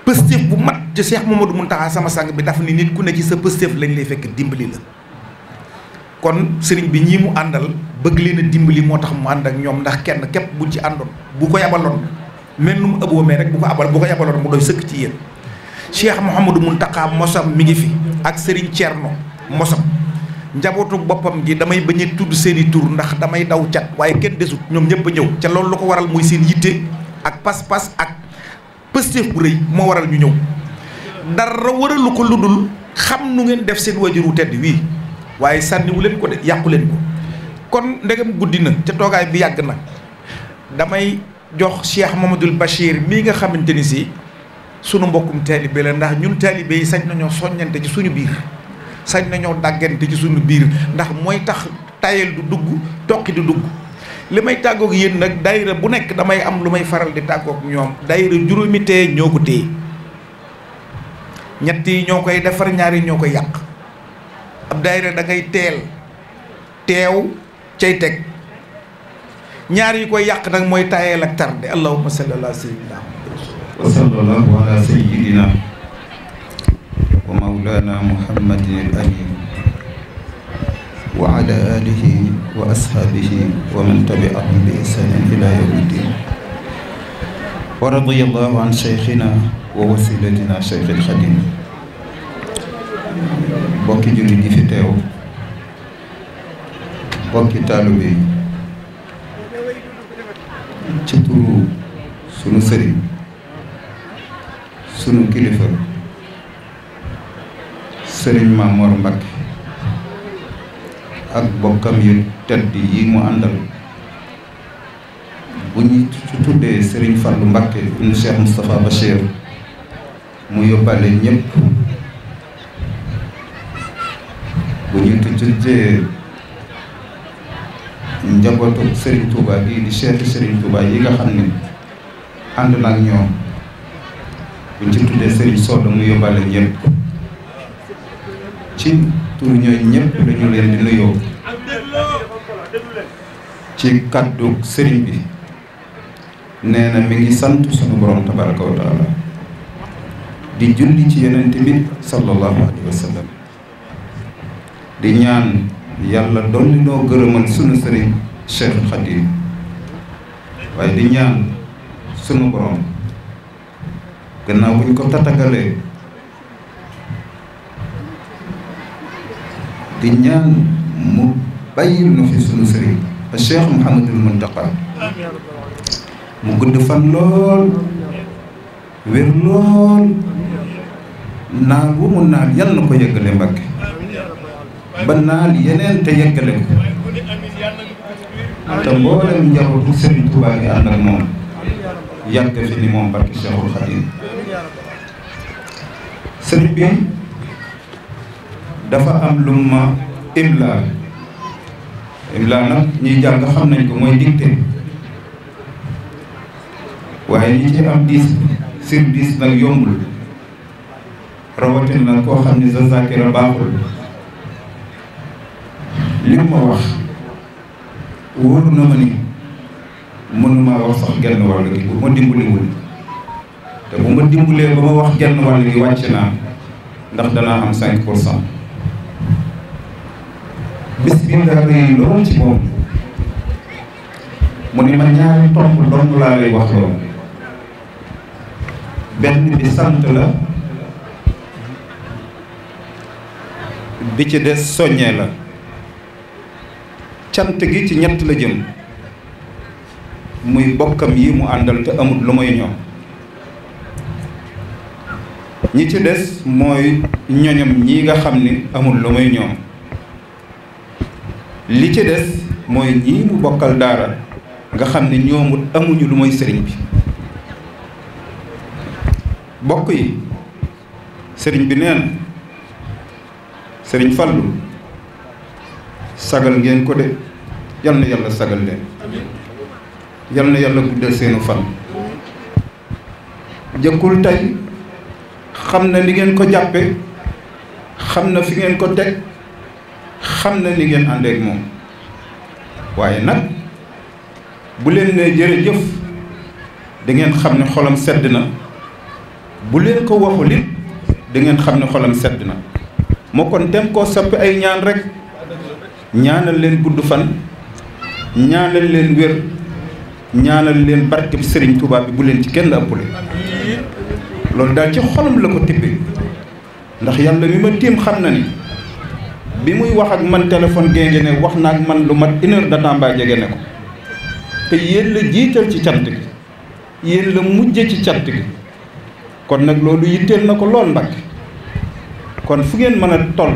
pëstéef bu mat ci Cheikh Mamadou Mountakha sama sang bi daf ni nit ku ne ci sa pëstéef lañ lay fekk dimbali la kon sëriñ bi ñii mu àndal bëgg leen a dimbali moo tax mu ànd ak ñoom ndax kenn képp buñ ci àndoon bu ko yabaloon mel nu mu ëbboomee rek bu ko yabaloon mu doy sëkk ci yéen Cheikh Mouhamadou Mountakha mosam mi ngi fi ak Serigne Thierno mosam njabootu boppam gi damay bañ a tudd seeni tur ndax damay daw cat waaye kenn desut ñoom ñëpp a ñëw ca loolu lu ko waral muy seen yitte ak pas-pas ak pëstéef bu rëy moo waral ñu ñëw dara waralu ko lu dul xam nu ngeen def seen wajuru tedd wii waaye sànniwu leen ko de yàqu leen ko kon ndegam guddi na ca toogaay bi yàgg na damay jox Cheikh Mamadou Bachir mii nga xamante ni si sunu mbokkum taalibe la ndax ñun taalibe yi sañ nañoo soññante ci suñu biir sañ nañoo dàggante ci suñu biir ndax mooy tax tayel du dugg toqi du dugg li may tàggoog yéen nag daayira bu nekk damay am lu may faral di tàggoog ñoom daayira juróomi tee ñoo ko téye ñett yi ñoo koy defar ñaari ñoo koy yàq ab daayira da ngay teew cay teg ñaar yi koy yàq nag mooy tayel ak tarde allahumma salli ala sayyidina
wa sallallahu ala sayyidina wa mawlana muhammadin al-amin wa ala alihi wa ashaabihi wa man tabi'ahum bi ihsanin ila yawmi ddin wa radiyallahu an shaykhina wa wasilatina shaykhil khadim bokki jullit yi fi teew bokki taalibe yi ci turu sunu sëriñ sunu kilifa sëriñ Mamor Mbacké ak bokkam yu tedd yi mu àndal bu ñu tuddee sëriñ Fallou Mbacké ibn Cheikh Moustapha Bachir mu yóbbaale ñëpp bu ñu tuddee njabootu Serigne Touba bii di Cheikh Serigne Touba yi nga xam ne ànd na ak ñoom buñ ci tuddee Serigne Soda mu yóbbaale ñëpp ci turu ñooy ñëpp dañu leen di nuyoo ci kàddu Serigne bi nee na mi ngi sant sunu borom tabaraka wa taala di julli ci yonent bi sallallahu alayhi wa sallam di ñaan yàlla dolli noo gërëmal sunu sëriñ Cheikh Khadim waaye di ñaan sunu borom gannaaw buñ ko tatagalee di ñaan mu bàyyil nu fi sunu sëriñ a Cheikh Mouhamadul Mountakha mu gudd fan lool wér lool naal wu mu naal yal na ko yeggale Mbàkke ba naal yeneen te yeggale ko te mboolem njabootu Serigne Touba gi ànd ak moom yàgg fi ni moom barke Cheikhul Khadim. Serigne bi dafa am lu ma imla nag ñuy jàng xam nañ ko mooy dicté waaye ñi ci am 10 sur 10 nag yombul rawatina nag koo xam ni sa zakira baaxul. li ma wax wóoru na ma ni mënuma wax sax genn wàll gi bu ma dimbaliwul te bu ma dimbalee ba ma wax genn wàll gi wàcc naa ndax danaa am 5%. bis bi daa rëy lool ci moom mu ni ma ñaari tomb dong laa lay wax loolu. benn bi sant la bi ci des soññee la. cant gi ci ñett la jëm muy bokkam yi mu àndal te amul lu may ñoom ñi ci des mooy ñoñam ñi nga xam ni amul lu may ñoom li ci des mooy ñii mu bokkal daara nga xam ne ñoomut amuñu lu may sëriñ bi. bokk yi sëriñ bi neen sëriñ Fallu sagal ngeen ko de yal na yàlla sagal leen yal na yàlla guddal seenu fan. jëkkul tey xam na ni ngeen ko jàppe xam na fi ngeen ko teg xam na ni ngeen àndeek moom waaye nag bu leen ne jërëjëf da ngeen xam ne xolam sedd na bu leen ko waxul it da ngeen xam ne xolam sedd na moo kon dem koo soppi ay ñaan rek ñaanal leen gudd fan ñaanal leen wér ñaanal leen barkeb Serigne Touba bi bu leen ci kenn ëppale loolu daal ci xolam la ko tibbee ndax yàlla mi ma tiim xam na ni bi muy wax ak man téléphone génge ne wax na ak man lu mat 1 heure de temps mbaa jege ne ko te yéen la jiital ci cant gi yéen la mujje ci cant gi kon nag loolu yitteel na ko lool Mbàkke kon fu ngeen mën a toll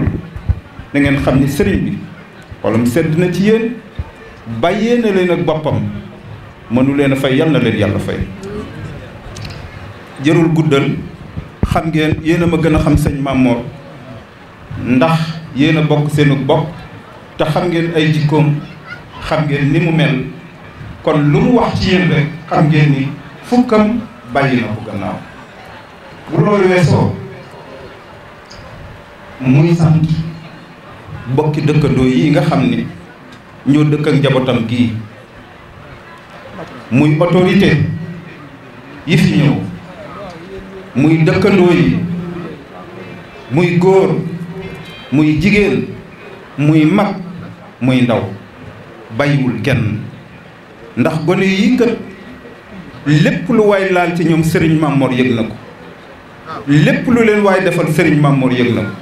da ngeen xam ni sëriñ bi xolam sedd na ci yéen bàyyee na leen ak boppam mënu leen a fay yal na leen yàlla fay. jërul guddal xam ngeen yéen a ma gën a xam sëñ Mamor ndax yéen a bokk seenu bokk te xam ngeen ay jikkoom xam ngeen ni mu mel kon lu mu wax ci yéen rek xam ngeen ni fukkam bàyyi na ko gannaaw. bu loolu weesoo muy sant bokki dëkkandoo yi nga xam ni ñoo dëkk ak njabootam gii muy autorité yi fi ñëw muy dëkkandoo yi muy góor muy jigéen muy mag muy ndaw bàyyiwul kenn ndax gone yi kat lépp lu waay laal ci ñoom Serigne Mamor yëg na ko lépp lu leen waay defal Serigne Mamor yëg na ko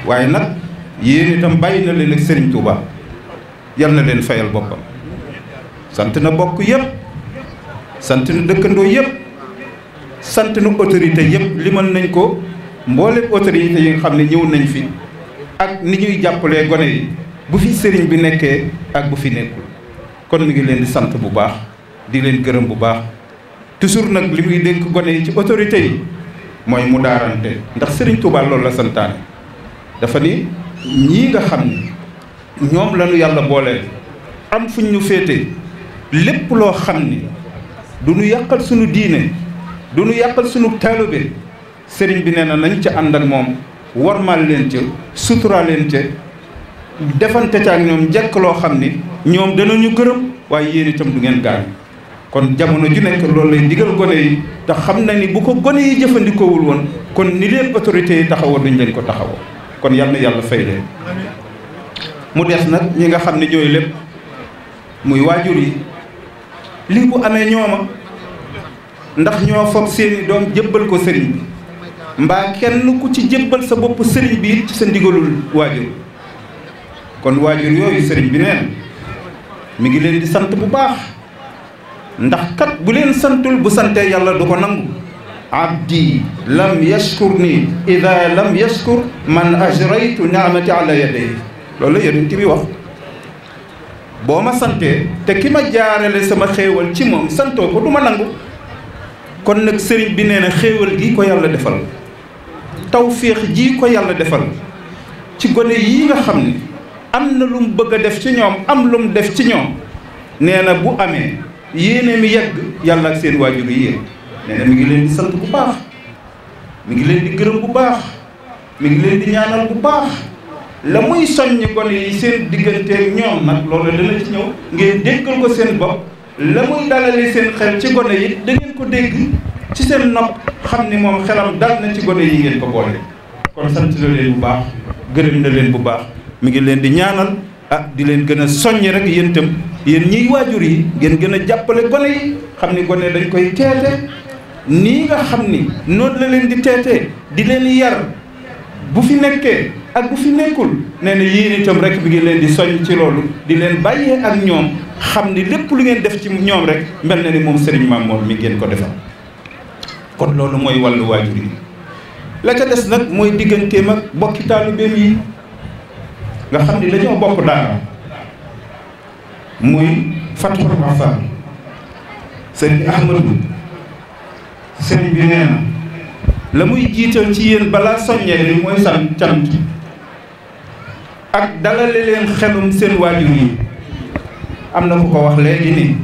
waaye nag yéen itam bàyyi na leen ak Serigne Touba yal na leen fayal boppam sant na bokk yëpp sant na dëkkandoo yëpp sant na autorité yëpp limal nañ ko mboolem autorité yi nga xam ne ñëw nañ fi ak ni ñuy jàppalee gone yi bu fi Serigne bi nekkee ak bu fi nekkul kon mi ngi leen di sant bu baax di leen gërëm bu baax toujours nag li muy dénk gone yi ci autorité yi mooy mu daarante ndax Serigne Touba loolu la santaane dafa ni ñii nga xam ni ñoom lañu yàlla booleel am fuñ ñu féete lépp loo xam ni du ñu yàqal suñu diine du ñu yàqal suñu taalibe sëriñ bi nee na nañ ca ànd ak moom warmal leen ca sutura leen ca defante ca ak ñoom njëkk loo xam ni ñoom danañu gërëm waaye yéen itam du ngeen gaañ kon jamono ju nekk loolu lay digal gone yi te xam na ni bu ko gone yi jëfandikoowul woon kon ni leen autorités yi taxawoo duñ leen ko taxawoo kon yal na yàlla fay leen mu des nag ñi nga xam ne ñooy lépp muy waajur yi lii bu amee ñooma ndax ñoo foog seeni doom jébbal ko sëriñ bi mbaa kenn ku ci jébbal sa bopp sëriñ bi it ci sa ndigalul waajur kon waajur yooyu sëriñ bi neen mi ngi leen di sant bu baax ndax kat bu leen santul bu santee yàlla du ko nangu abdi lam yashkurni ida lam yashkur man ajraytu ni'mati ala yadayhi loolu la yonent bi wax boo ma santee te ki ma jaarale sama xéewal ci moom santoo ko du ma nangu kon nag sëriñ bi nee na xéewal gi ko yàlla defal tawféex ji ko yàlla defal ci gone yii nga xam ne am na lu mu bëgg a def ci ñoom am lu mu def ci ñoom nee na bu amee yéene mi yegg yàlla ak seen waajur yi yéen nee na mi ngi leen di sant bu baax mi ngi leen di gërëm bu baax mi ngi leen di ñaanal bu baax la muy soññ gone yi seen digganteeg ñoom nag loolu dana ci ñëw ngeen déggal ko seen bopp la muy dalale seen xel ci gone yi da ngeen ko dégg ci seen nopp xam ni moom xelam dal na ci gone yi ngeen ko boole kon sant na leen bu baax gërëm na leen bu baax mi ngi leen di ñaanal di leen gën a soññ rek yéen itam yéen ñiy waajur yi ngeen gën a jàppale gone yi xam ni gone dañ koy teete nii nga xam ni noonu la leen di teetee di leen yar bu fi nekkee ak bu fi nekkul nee na yéen itam rek bi ngi leen di soññ ci loolu di leen bàyyee ak ñoom xam ni lépp lu ngeen def ci ñoom rek mel na ni moom Serigne Mamour mi ngeen ko defal kon loolu mooy wàllu waajur yi la ca des nag mooy digganteem ak bokki taalibeem yi nga xam ni dañoo bokk daara muy Fatou Rafa Serigne Ahmadou Serigne bi nee na la muy jiital ci yéen balaa soññee li mooy cant ak dalale leen xelum seen waajur yi am na ku ko wax léegi ni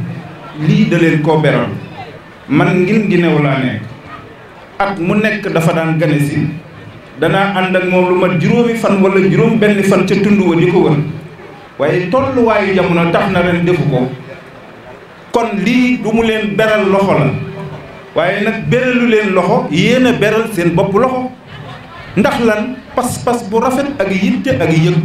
lii da leen koo beral man ngin gi new laa nekk at mu nekk dafa daan gane si danaa ànd ak moom lu mat juróomi fan wala juróom benn fan ca tund wa di ko wër waaye tolluwaayu jamono tax na ren defu ko kon lii du mu leen beral loxo la waaye nag beralu leen loxo yéen a beral seen bopp loxo ndax lan pas-pas bu rafet ak yitte ak yëg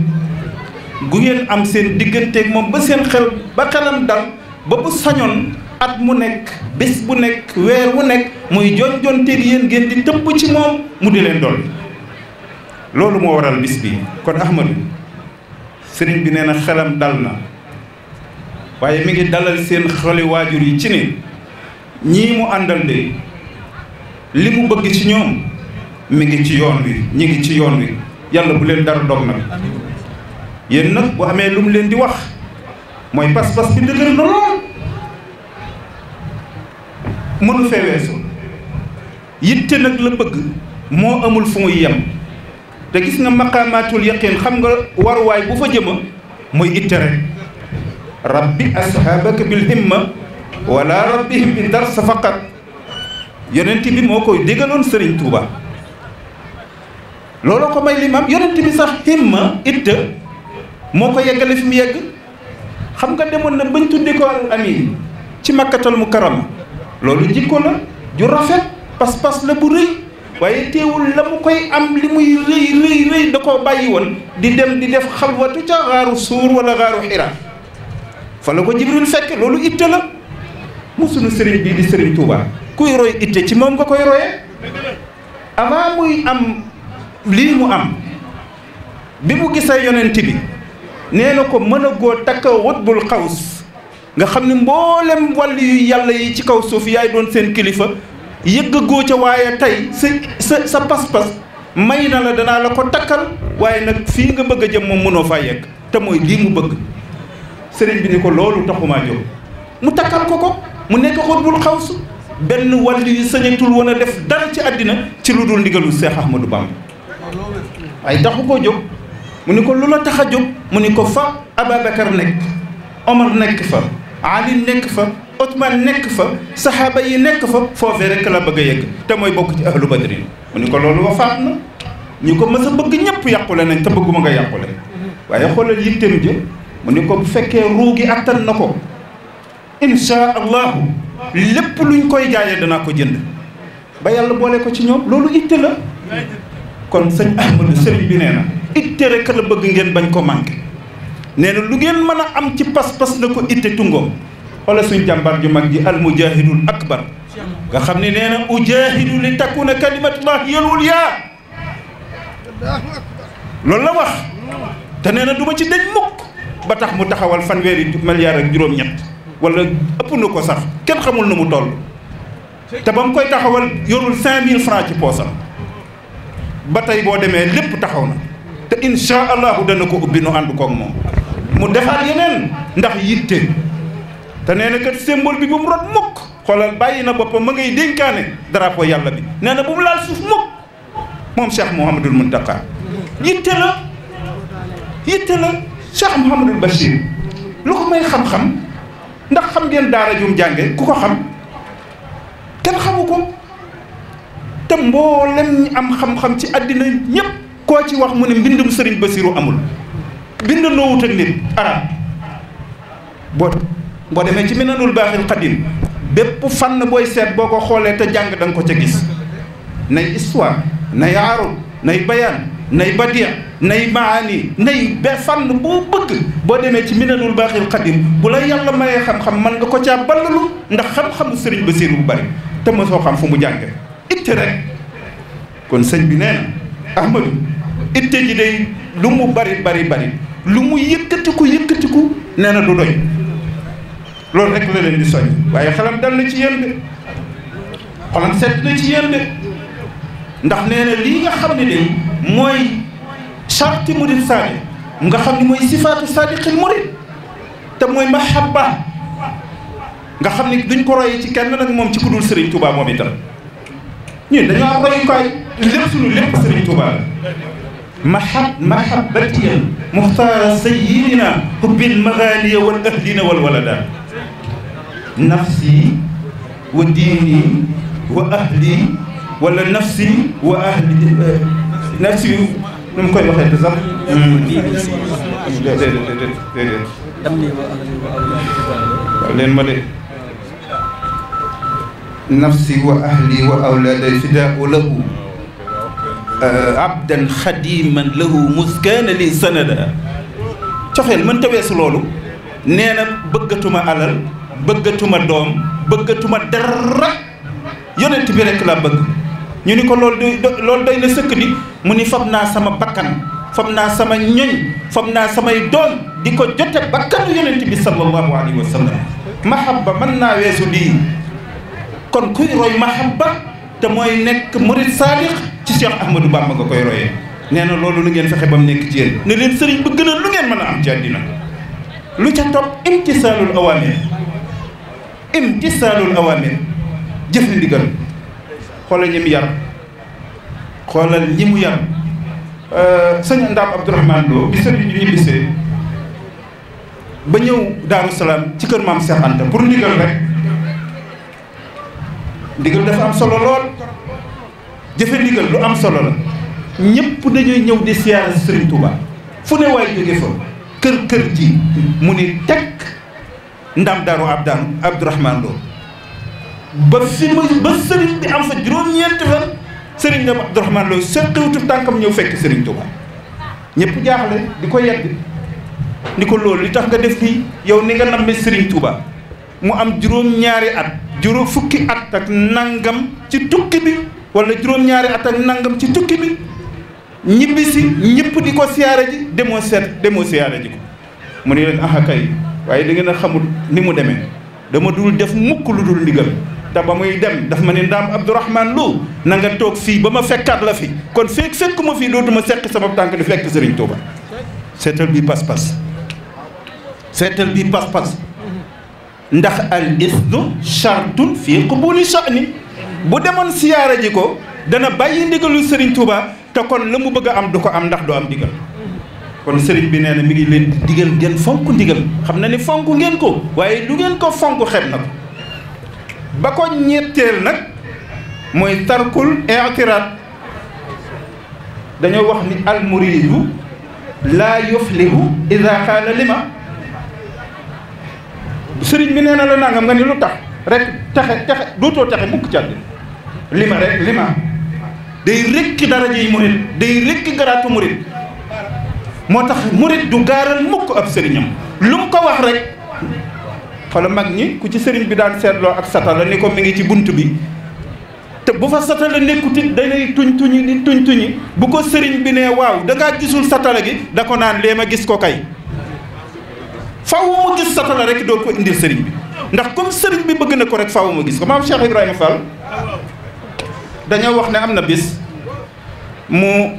gu ngeen am seen digganteeg moom ba seen xel ba xelam dal ba bu sañoon at mu nekk bés bu nekk weer wu nekk muy jonjonteeg yéen ngeen di tëbb ci moom mu di leen dolli loolu moo waral bis bi kon Ahmadou sëriñ bi nee na xelam dal na waaye mi ngi dalal seen xoli waajur yi ci ni ñii mu àndal de li mu bëgg ci ñoom mi ngi ci yoon wi ñi ngi ci yoon wi yàlla bu leen dara dog nag yéen nag bu amee lu mu leen di wax mooy pas-pas bi dëgër na lool mënu fee weesu yitte nag la bëgg moo amul fu muy yem te gis nga maqaamaatul yaqin xam nga waruwaay bu fa jëma mooy itte rek rabbi ashabaka bil himma wala rabbihim bi darsa faqat yonent bi moo koy déggaloon Serigne Touba looloo ko may limam yonent bi sax himma itte moo ko yeggale fi mu yegg xam nga demoon na bañ tuddi ko al amin ci makkatal mukarrama loolu jikko la ju rafet pas-pas la bu rëy waaye teewul la mu koy am li muy rëy da koo bàyyi woon di dem di def xalwatu ca xaaru suur wala xaaru xira fa la ko Jibril fekk loolu itte la mu sunu sëriñ bii di Serigne Touba kuy roy itte ci moom nga koy royee avant muy am lii mu am bi mu gisee yonent bi nee na ko mën a goo takka wutbul xaws nga xam ne mboolem wàll yu yàlla yi ci kaw suuf yaay doon seen kilifa yëgg goo ca waaye tey sa pas-pas may na la danaa la ko takkal waaye nag fii nga bëgg a jëm moom mënoo faa yegg te mooy lii mu bëgg sëriñ bi ni ko loolu taxumaa jóg mu takkal ko mu nekk xutbul xaws benn wàll yu sañatul woon a def dara ci àddina ci lu dul ndigalu Seex Ahmadou Bamba waaye taxu koo jóg mu ni ko lu la tax a jóg mu ni ko fa Ababacar nekk Omar nekk fa Ali nekk fa Othman nekk fa saxaaba yi nekk fa foofee rek la bëgg a yegg te mooy bokk ci ahlu badrin mu ni ko loolu wafaat na ñu ko mës a bëgg ñëpp yàqule nañ te bëgguma nga yàqule waaye xoolal yitteem ji mu ni ko bu fekkee ruu gi attan na ko insha allahu lépp luñ koy jaayee danaa ko jënd ba yàlla boole ko ci ñoom loolu itte la kon sëñ Ahmadou sëriñ bi nee na itte rek la bëgg ngeen bañ ko manqué nee na lu ngeen mën a am ci pas-pas na ko itte tungoom wala suñ jàmbar ju mag ji al mujahidul akbar nga xam ne nee na ujahidu li takuna kalimatullah yal ulya loolu la wax te nee na du ma ci dëj mukk ba tax mu taxawal fanweeri milliard ak juróom-ñett wala ëpp na ko sax kenn xamul na mu toll
te ba mu koy taxawal yorul 5000 francs ci poosam ba tey boo demee lépp taxaw na te insha allahu dana ko ubbi nu ànd koog moom mu defaat yeneen ndax yitte te nee na kat symbole bi bu mu rot mukk xoolal bàyyi na boppam ma ngay dénkaane drapeau yàlla bi nee na bu mu laal suuf mukk moom Cheikh Mouhamadul Mountakha yitte la Cheikh Mouhamadul Bachir lu ko may xam-xam ndax xam ngeen daara jum jànge ku ko xam kenn xamu ko te mboolem ñi am xam-xam ci àddina ñépp koo ci wax mu ne mbindum Serigne Bassirou amul bind noo wut ak nit arab boo demee ci Minanul Baaxil Xadim bépp fànn booy seet boo ko xoolee te jàng da nga ko ca gis nay histoire nay arud nay bayaan nay badia nay maani nay be fànn boo bëgg boo demee ci Minanul Baaxil Xadim bu la yàlla mayee xam-xam man nga ko caa ballalu ndax xam-xamu Serigne Bassirou bu bari te ma soo xam fu mu jànge itte rek kon sëñ bi nee na Ahmadou itte ji day lu mu bari lu mu yëkkatiku nee na du doy loolu rek la leen di soññ waaye xelam dal na ci yéen de xolam set na ci yéen de ndax nee na lii nga xam ne de mooy charti murid sadiq nga xam ne mooy sifaatu sadiqil murid te mooy mahabba nga xam ne duñ ko royee ci kenn nag moom ci ku dul Serigne Touba moom itam ñun dañoo am royukaay lépp suñu lépp Serigne Touba la mahabbatiyan muxtaara sayyidina hubbil maghaliya wal ahlina wal walada nafsi wa diini wa ahli wala nafsi wa ahli nafsi nu mu koy waxee te sax déedéet leen ma de nafsi wa ahli wa awlaada fidaau lahu abdan xadiman lahu muskaana li sanada coxeel mën ta weesu loolu nee na bëggatuma alal bëggatuma doom bëggatuma dara yonent bi rek laa bëgg ñu ni ko loolu doy na sëkk di mu ni fab naa sama bakkan fab naa sama ñoñ fab naa samay doom di ko jote bakkanu yonent bi sallallahu alayhi wa sallam mahabba mën naa weesu lii kon kuy roy mahabba te mooy nekk murid sadiq ci Cheikh Ahmadou Bamba nga koy royee nee na loolu lu ngeen fexe ba mu nekk ci yéen ne leen sëriñ ba gën a lu ngeen mën a am ci àddina lu ca topp imtisaalul awamir jëf ndigal xoolal ñi mu yar xoolal ñi mu yar sëñ Ndaam Abdourahmane Lo bi sëriñ bi ñibbisee ba ñëw Daaru Salaam ci kër maam Cheikh Anta pour ndigal rek ndigal dafa am solo lool jëfe ndigal lu am solo la ñëpp dañuy ñëw di siyaare Serigne Touba fu ne waay jóge fa kër ji mu ni teg Ndam Daaru Abdourahmane Lo ba Serigne bi am fa juróom-ñeenti fan Serigne Ndam Abdourahmane Lo seqiwutu tànkam ñëw fekk Serigne Touba ñëpp jaaxle di ko yedd ni ko loolu li tax nga def lii yow ni nga nammee Serigne Touba mu am juróom-ñaari at fukki at ak nangam ci tukki bi wala juróom-ñaari at ak nangam ci tukki bi ñibbisi ñëpp di ko siyaare ji demoo siyaare ji ko mu ne leen aha kay waaye da ngeen a xamul ni mu demee dama dul def mukk lu dul ndigal te ba muy dem daf ma ne Ndaam Abdourahmane Lo na nga toog fii ba ma fekkaat la fi kon fekkuma fii dootuma seq sama tànk di fekk Serigne Touba seetal bi pas-pas ndax al isnu shartun fii qubuli sha'ni bu demoon siyaara ji ko dana bàyyi ndigalu Serigne Touba te kon la mu bëgg a am du ko am ndax du am ndigal kon Serigne bi nee na mi ngi leen di digal ngeen fonk ndigal xam na ni fonk ngeen ko waaye lu ngeen ko fonk xeeb na ko ba ko ñetteel nag mooy tarkul i'tiraad dañoo wax ni al muridu laa yuflihu ida qaala lima sëriñ bi nee na la nangam nga ni lu tax rek texe dootoo texe mukk ci àddina lima day rekki daraja yi murit day rekki garaatu murit moo tax murit du gaaral mukk ab sëriñam lu mu ko wax rek xoola mag ñi ku ci sëriñ bi daan seetloo ak satala ni ko mi ngi ci bunt bi te bu fa satala nekkutit danay tuñ tuñi bu ko sëriñ bi ne waaw dangaa gisul satala gi da ko naan lee ma gis ko kay faw mu gis satala rek doon ko indil sëriñ bi ndax comme sëriñ bi bëgg na ko rek faaw ma gis ko. maam Cheikh Ibrahima Fall dañoo wax ne am na bis mu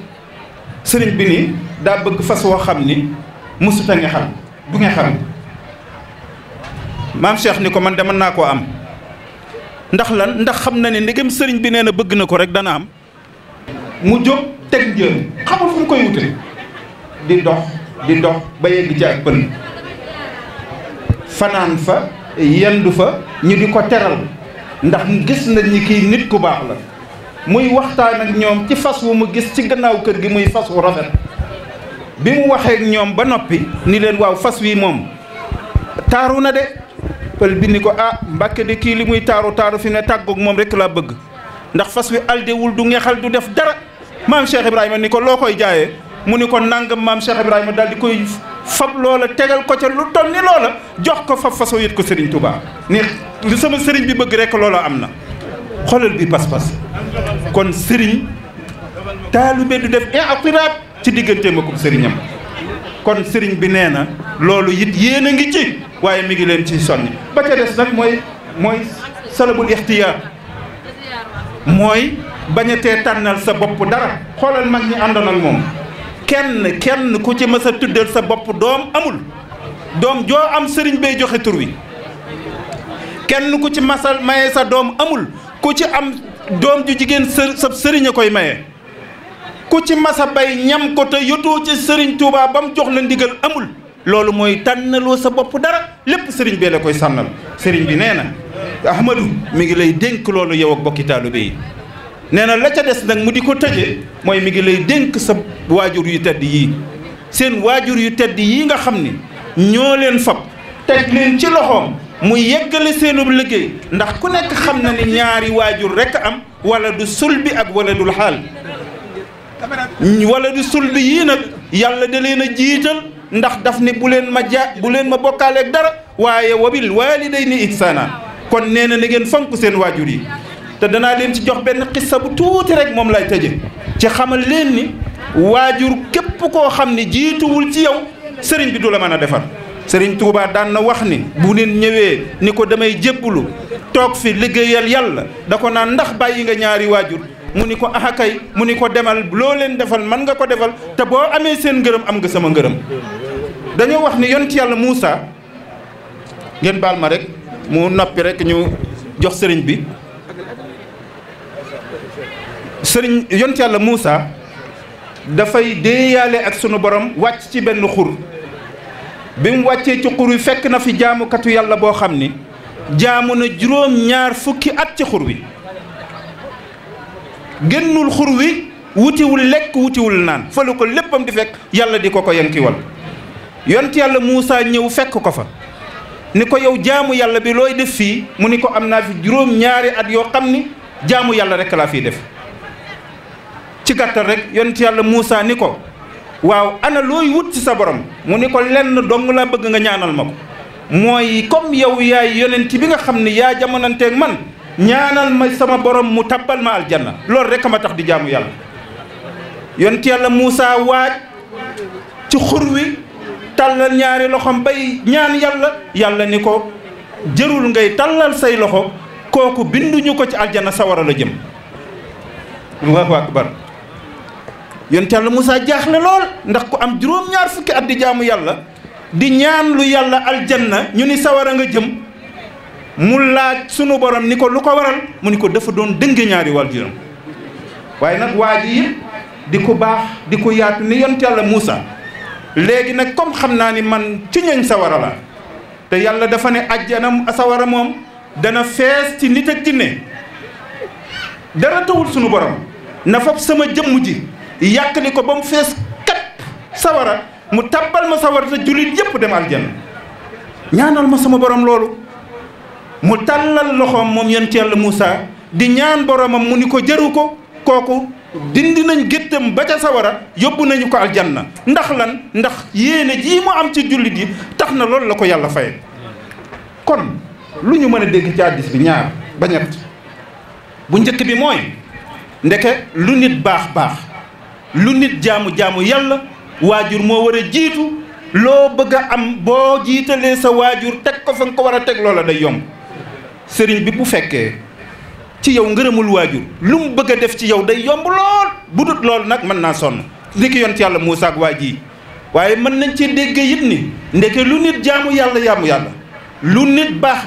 sëriñ bi ni daa bëgg fas woo xam ni mësuta nga xam du nga xam maam Cheikh ni ko man de mën naa koo am ndax lan ndax xam na ne ndegem sëriñ bi nee na bëgg na ko rek dana am. mu jóg teg njëriñ xamul fu mu koy wute di dox ba yegg ci ak pël fanaan fa yendu fa ñu di ko teral ndax gis nañ ni kii nit ku baax la muy waxtaan ak ñoom ci fas wu mu gis ci gannaaw kër gi muy fas wu rafet bi mu waxee ak ñoom ba noppi ni leen waaw fas wi moom taaru na de pël bi ni ko ah Mbàkke de kii li muy taaru fi ne tàggoog moom rek laa bëgg ndax fas wi aldewul du ngexal du def dara. maam Cheikh Ibrahima ni ko loo koy jaayee mu ni ko nangam maam Cheikh Ibrahima daal di koy fab loola tegal ko ca lu toll ni loola jox ko fab façon yët ko Serigne Touba ni lu sama Serigne bi bëgg rek loola am na. xoolal bi pas-pas kon Serigne taalibe du def i'tiraab ci digganteem ak Serignam kon Serigne bi nee na loolu it yéen a ngi ci waaye mi ngi leen ci sonni ba ca des nag mooy salabul ixtiyaar mooy. bañatee tànnal sa bopp dara xoolal mag ñi àndoon ak moom kenn ku ci mës a tuddal sa bopp doom amul doom joo am sëriñ bay joxe tur wi kenn ku ci masal maye sa doom amul ku ci am doom ju jigéen sa sëriñ a koy maye ku ci masa bay ñam ko te yotoo ci sëriñ Touba ba mu jox la ndigal amul loolu mooy tànnaloo sa bopp dara lépp sëriñ bee la koy sànnal sëriñ bi nee na Ahmadou mi ngi lay dénk loolu yow ak bokki taalibe yi nee na la ca des nag mu di ko tëje mooy mi ngi lay dénk sa waajur yu tedd yii seen waajur yu tedd yii nga xam ni ñoo leen fab teg leen ci loxoom mu yeggale seenub liggéey ndax ku nekk xam na ni ñaari waajur rekk am wala du sulbi ak wala dul xaal wala du sulbi yii nag yàlla da leen a jiital ndax daf ni bu leen ma bokkaaleeg dara waaye wabil waalidayni ihsaana kon nee na ngeen fonk seen waajur yi te danaa leen ci jox benn xissa bu tuuti rek moom lay tëje ci xamal leen ni waajur képp koo xam ni jiituwul ci yow sëriñ bi du la mën a defar sëriñ Touba daan na wax ni bu neen ñëwee ni ko damay jébbulu toog fi liggéeyal yàlla da ko naan ndax bàyyi nga ñaari waajur mu ni ko axakay mu ni ko demal loo leen defal man nga ko defal te boo amee seen ngërëm am nga sama ngërëm dañoo wax ni yonent yàlla Muusa ngeen baal ma rek mu noppi rek ñu jox sëriñ bi sëriñ yonent yàlla Muusa dafay déeyaale ak sunu borom wàcc ci benn xur bi mu wàccee ci xur wi fekk na fi jaamukatu yàlla boo xam ni jaamu na juróom-ñaar fukki at ci xur wi génnul xur wi wutiwul lekk wutiwul naan fa la ko léppam di fekk yàlla di ko yankiwal yonent yàlla Muusa ñëw fekk ko fa ni ko yow jaamu yàlla bi looy def fii mu ni ko am naa fi juróom-ñaari at yoo xam ni jaamu yàlla rek laa fiy def ci gàttal rek yonent yàlla Muusa ni ko waaw ana looy wut ci sa borom mu ni ko lenn dong laa bëgg nga ñaanal ma ko mooy comme yow yaay yonent bi nga xam ne yaa jamonanteeg man ñaanal ma sama borom mu tabbal ma aljanna loolu rek a ma tax di jaamu yàlla yonent yàlla Muusa waaj ci xur wi tàllal ñaari loxom bay ñaan yàlla ni ko jërul ngay tàllal say loxo kooku binduñu ko ci aljanna sawara la jëm allahu akbar yonent yàlla Muusa jaaxle lool ndax ku am juróom-ñaar fukki at di jaamu yàlla di ñaan lu yàlla aljanna ñu ni sawara nga jëm mu laaj sunu borom ni ko lu ko waral mu ni ko dafa doon dënge ñaari waajuram waaye nag waa ji yëpp di ko baax di ko yaatu ni yonent yàlla Muusa léegi nag comme xam naa ni man ci ñoñ sawara la te yàlla dafa ne ajjana sawara moom dana fees ci nit ak jinne dara tawul sunu borom na fab sama jëmm ji yàqali ko ba mu fees kat sawara mu tabbal ma sawara te jullit yépp dem aljanna ñaanal ma sama borom loolu mu tàllal loxoom moom yonent yàlla Muusa di ñaan boromam mu ni ko jëru ko kooku dindi nañ géttam ba ca sawara yóbbu nañu ko aljanna ndax lan ndax yéene jii mu am ci jullit yi tax na loolu la ko yàlla faye kon lu ñu mën a dégg ci hadiis bi ñaar ba ñett bu njëkk bi mooy ndeke lu nit baax baax lu nit jaamu yàlla waajur moo war a jiitu loo bëgg a am boo jiitalee sa waajur teg ko fa nga ko war a teg loola day yomb sëriñ bi bu fekkee ci yow ngërëmul waajur lu mu bëgg a def ci yow day yomb lool bu dut loolu nag mën naa sonn ndeke yonent yàlla Muusaa ak waa ji waaye mën nañ ci dégg it ni ndeke lu nit jaamu yàlla lu nit baax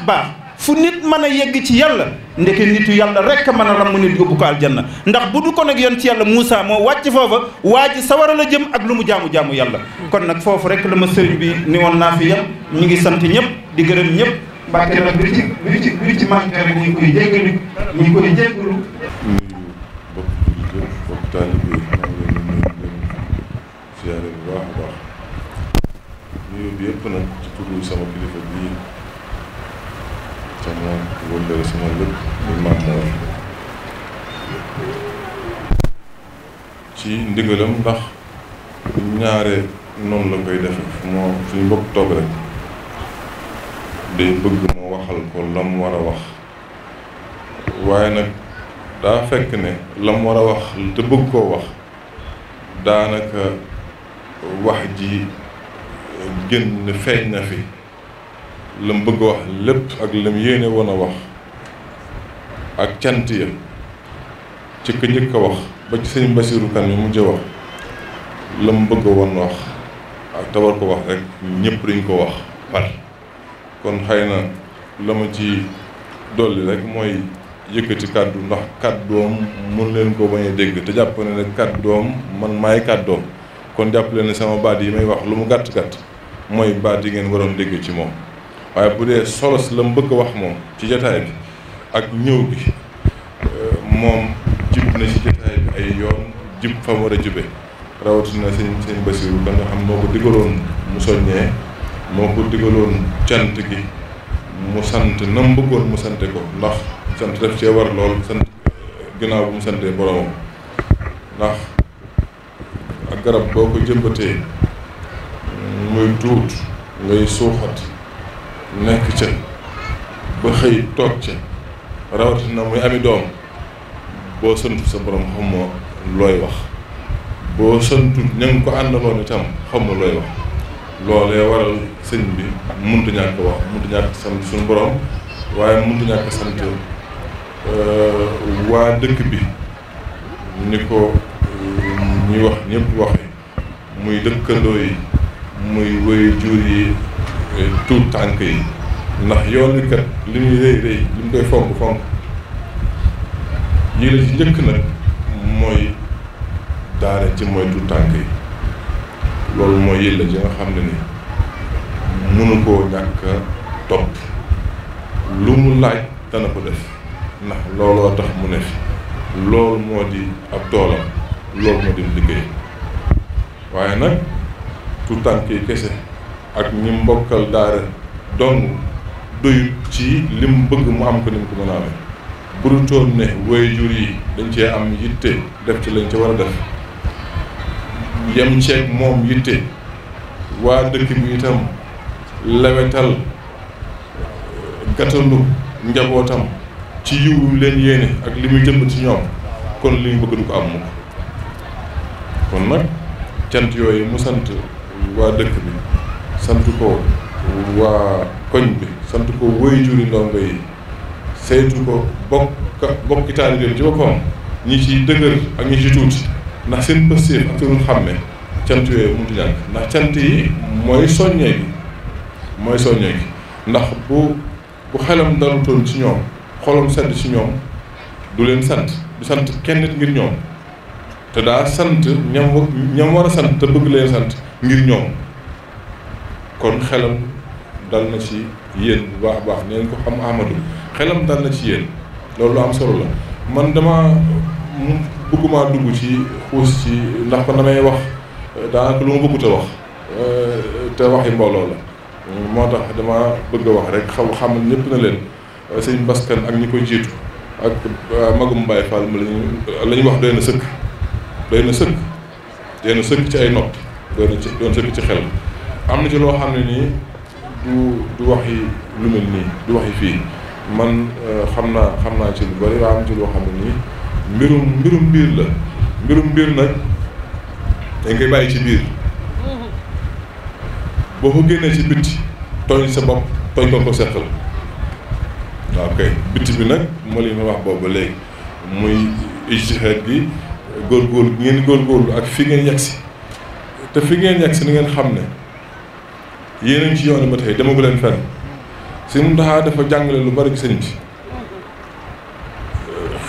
fu nit mën a yegg ci yàlla ndeke nitu yàlla rek mën a ramm nit yóbbu ko aljanna ndax bu du ko nag yonent yàlla Muusaa moo wàcc foofa waa ji sawara la jëm ak lu mu jaamu yàlla kon nag foofu rek la ma sëriñ bi ni woon naa fi yam ñu ngi sant ñëpp di gërëm ñëpp Mbàkke nag lu ci manqué rek ñu ngi koy jéggalu
bokk taalibe yi maa ngi leen siyaare bu baax a baax nuyu bi yëpp nag ci turu sama kilifa bii sama wëllëre sama lépp muy Maam Mor ci ndigalam ndax ñaare noonu la koy defe moo suñu mbokk toog rek day bëgg moo waxal ko la mu war a wax waaye nag daa fekk ne la mu war a wax te bëgg koo wax daanaka wax ji génn feeñ na fi la mu bëgg a wax lépp ak la mu yéene woon a wax ak cant ya ci ka njëkk a wax ba ci sëñ Basiiru Kan mi mujj a wax la mu bëgg a woon wax ak te war ko wax rek ñëpp dañ ko wax par kon xëy na la ma ci dolli rek mooy yëkkati kàddu ndax kàddoom mun leen ko bañ a dégg te jàpp ne nag kàddoom man maay kàddoom kon jàpp leen ne sama baat yi may wax lu mu gàtt-gàtt mooy baat yi ngeen waroon dégg ci moom waaye bu dee solos la mu bëgg a wax moom ci jotaay bi ak ñëw bi moom jib na ci jotaay bi ay yoon jib fa mu war a jube rawatina sëñ Basiiru Kan nga xam moo ko digaloon mu soññee moo ko digaloon cant gi mu sant na mu bëggoon mu sante ko ndax sant def cee war lool sant ginnaaw bu mu santee boromam ndax ak garab boo ko jëmbatee muy tuut ngay suuxat nekk ca ba xëy toog ca rawatina muy ami doom boo santu sa borom xamoo looy wax boo santu ña ngi ko àndaloon itam xamoo looy wax loolee waral sëñ bi mënut ñàkk wax mënut ñàkk sant suñu borom waaye mënut ñàkk sant waa dëkk bi ni ko ñi wax ñëpp waxe muy dëkkandoo yi muy wéy jur yi tuut tànk yi ndax yoon wi kat li muy rëy li mu koy fonk yi la ci njëkk nag mooy daara ci mooy tuut tànk yi loolu mooy yëlla ji nga xam ne ni mënu koo ñàkk topp lu mu laaj dana ko def ndax looloo tax mu ne fi loolu moo di ab toolam loolu moo di liggéey waaye nag tuut tànk yi kese ak ñi mbokkal daara dong doyut ci lim bëgg mu am ko ni mu ko mën a amee bu dul toon ne waajur yi dañ cee am yitte def ci lañ ci war a def yem ceeg moom yitte waa dëkk bi itam lewetal gàttalu njabootam ci yiw leen yéene ak li muy jëmbat ci ñoom kon li ñu bëgg du ko am mukk kon nag cant yooyu mu sant waa dëkk bi sant ko waa koñ bi sant ko waajuri ndongo yi saytu ko bokki taalibeem ci boppam ñi ci dëgër ak ñi ci tuuti ndax seen pëstéef ak seen xam ne cant yooyu mënut ñàkk ndax cant yi mooy soññee gi ndax bu xelam dalutoon ci ñoom xolam sedd ci ñoom du leen sant du sant kenn nit ngir ñoom te daa sant ñam war a sant te bëgg leen sant ngir ñoom kon xelam dal na ci yéen bu baax a baax neen ko xam Ahmadou xelam dal na ci yéen loolu lu am solo la man dama bëgguma dugg ci xuus ci ndax man damay wax daanaka lu ma bëggut a wax te waxi mbooloo la moo tax dama bëgg a wax rek xam ñëpp na leen sëñ Baskan ak ñi ko jiitu ak magum Baye Fall ma la ñu wax doy na sëkk ci ay noppi doon sëkk ci xel am na ci loo xam ne nii du waxi lu mel nii du waxi fii man xam naa ci lu bari waaye am ci loo xam ne nii mbirum biir la mbirum biir nag dañ koy bàyyi ci biir boo ko génnee ci bitti tooñ sa bopp tooñ ko seqal waaw kay bitti bi nag moo li ma wax boobu ba léegi muy ijtihaad gi góorgóorlu ngeen góorgóorlu ak fi ngeen yegsi te fi ngeen yegsi ni ngeen xam ne yéen a ngi ci yoon ba tey demagu leen fenn si mu taxaa dafa jàngale lu bari sëñ bi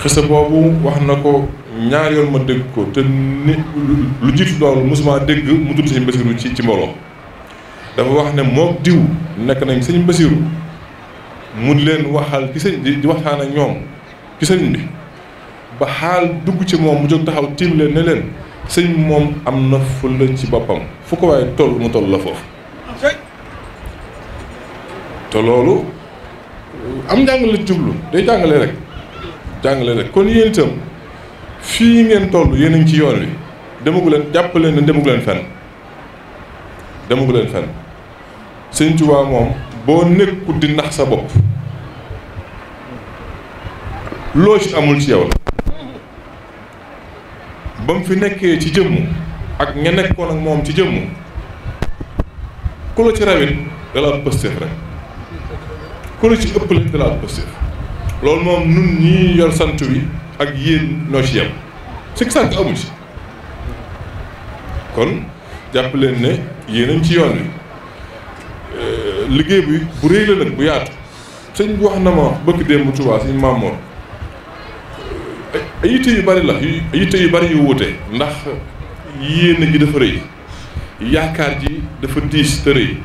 xisa boobu wax na ko ñaar yoon ma dégg ko te ni lu jiitu loolu mosuma dégg mu tudd sëñ Basiru ci mbooloo dafa wax ne mook diw nekk nañ sëñ Basiru mu leen waxal ci sëñ di waxtaan ak ñoom ci sëñ bi ba xaal dugg ci moom mu jóg taxaw tiim leen ne leen sëñ moom am na fulla ci boppam fu ko waaye toll mu toll la foofu te loolu am njàngale la jublu day jàngale rek kon yéen itam fii ngeen toll yéen a ngi ci yoon wi demagu leen jàpp leen ne demagu leen fenn sëñ Tuubaa moom boo nekkul di nax sa bopp loo ci amul ci yow la ba mu fi nekkee ci jëmm ak ña nekkoon ak moom ci jëmm ku la ci rawit dala pëstéef rek ku la ci ëppale dala pëstéef loolu moom nun ñii yor sant wi ak yéen noo ci yem si sant amu ci kon jàpp leen ne yéen añ ci yoon wi liggéey bi bu rëy la nag bu yaatu sëñ bi wax na ma bëgg démb Tuubaa sëñ Maamoor ay yitte yu bari la yitte yu bari yu wuute ndax yéene ji dafa rëy yaakaar ji dafa diis te rëy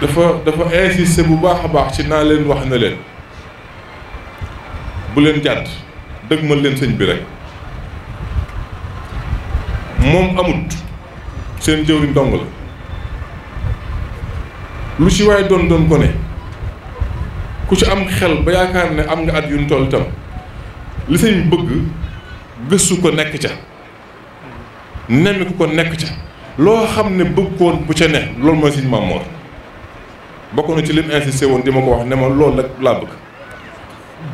dafa insister bu baax a baax ci naa leen wax ne leen bu leen jàdd dëgmal leen sëñ bi rek moom amut seen jëwriñ dong la lu ci waaye doon gone ku ci am xel ba yaakaar ne am nga at yu ñu toll itam li sëñ bëgg gëstu ko nekk ca nemmi ko nekk ca loo xam ne bëgg koon bu ca ne loolu mooy sëñ Maamoor bokk na ci lim insisté woon di ma ko wax ne ma loolu rek laa bëgg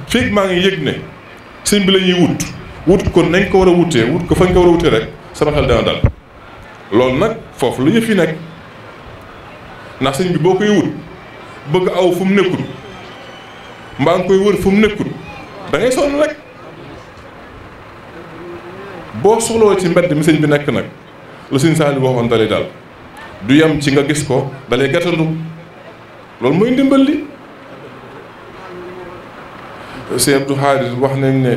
fekk maa ngi yëg ne sëñ bi la ñuy wut ko nañ ko war a wutee wut ko fañ ko war a wutee rek sama xel dana dal loolu nag foofu la yëf yi nekk ndax sëñ bi boo koy wut bëgg aw fu mu nekkul mbaa nga koy wër fu mu nekkul da ngay sonn rek boo soxloo ci mbedd mi sëñ bi nekk nag lu sëñ Saaliw waxoon dalay daal du yem ci nga gis ko dalay gàttandu loolu mooy ndimbal li Sëñ Abdou Khadre wax nañ ne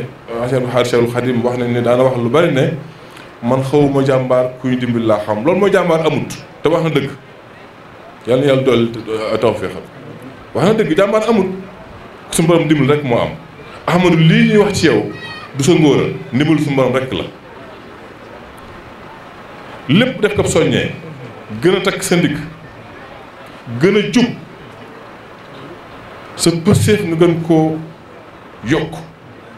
Sëñ Abdou Khadre Cheikhul Khadim wax nañ ne daana wax lu bari ne man xawuma jàmbaar kuy dimbali laa xam loolu mooy jàmbaar amut te wax na dëgg yàlla na yàlla dolli tawfeexam wax na dëgg jàmbaar amut su borom dimbal rek moo am Ahmadu lii ñuy wax ci yow du sa ngóora ndimbal su borom rek la lépp def ko soññee gën a takk sa ndigg gën a jub sa pëseef nga gën koo yokk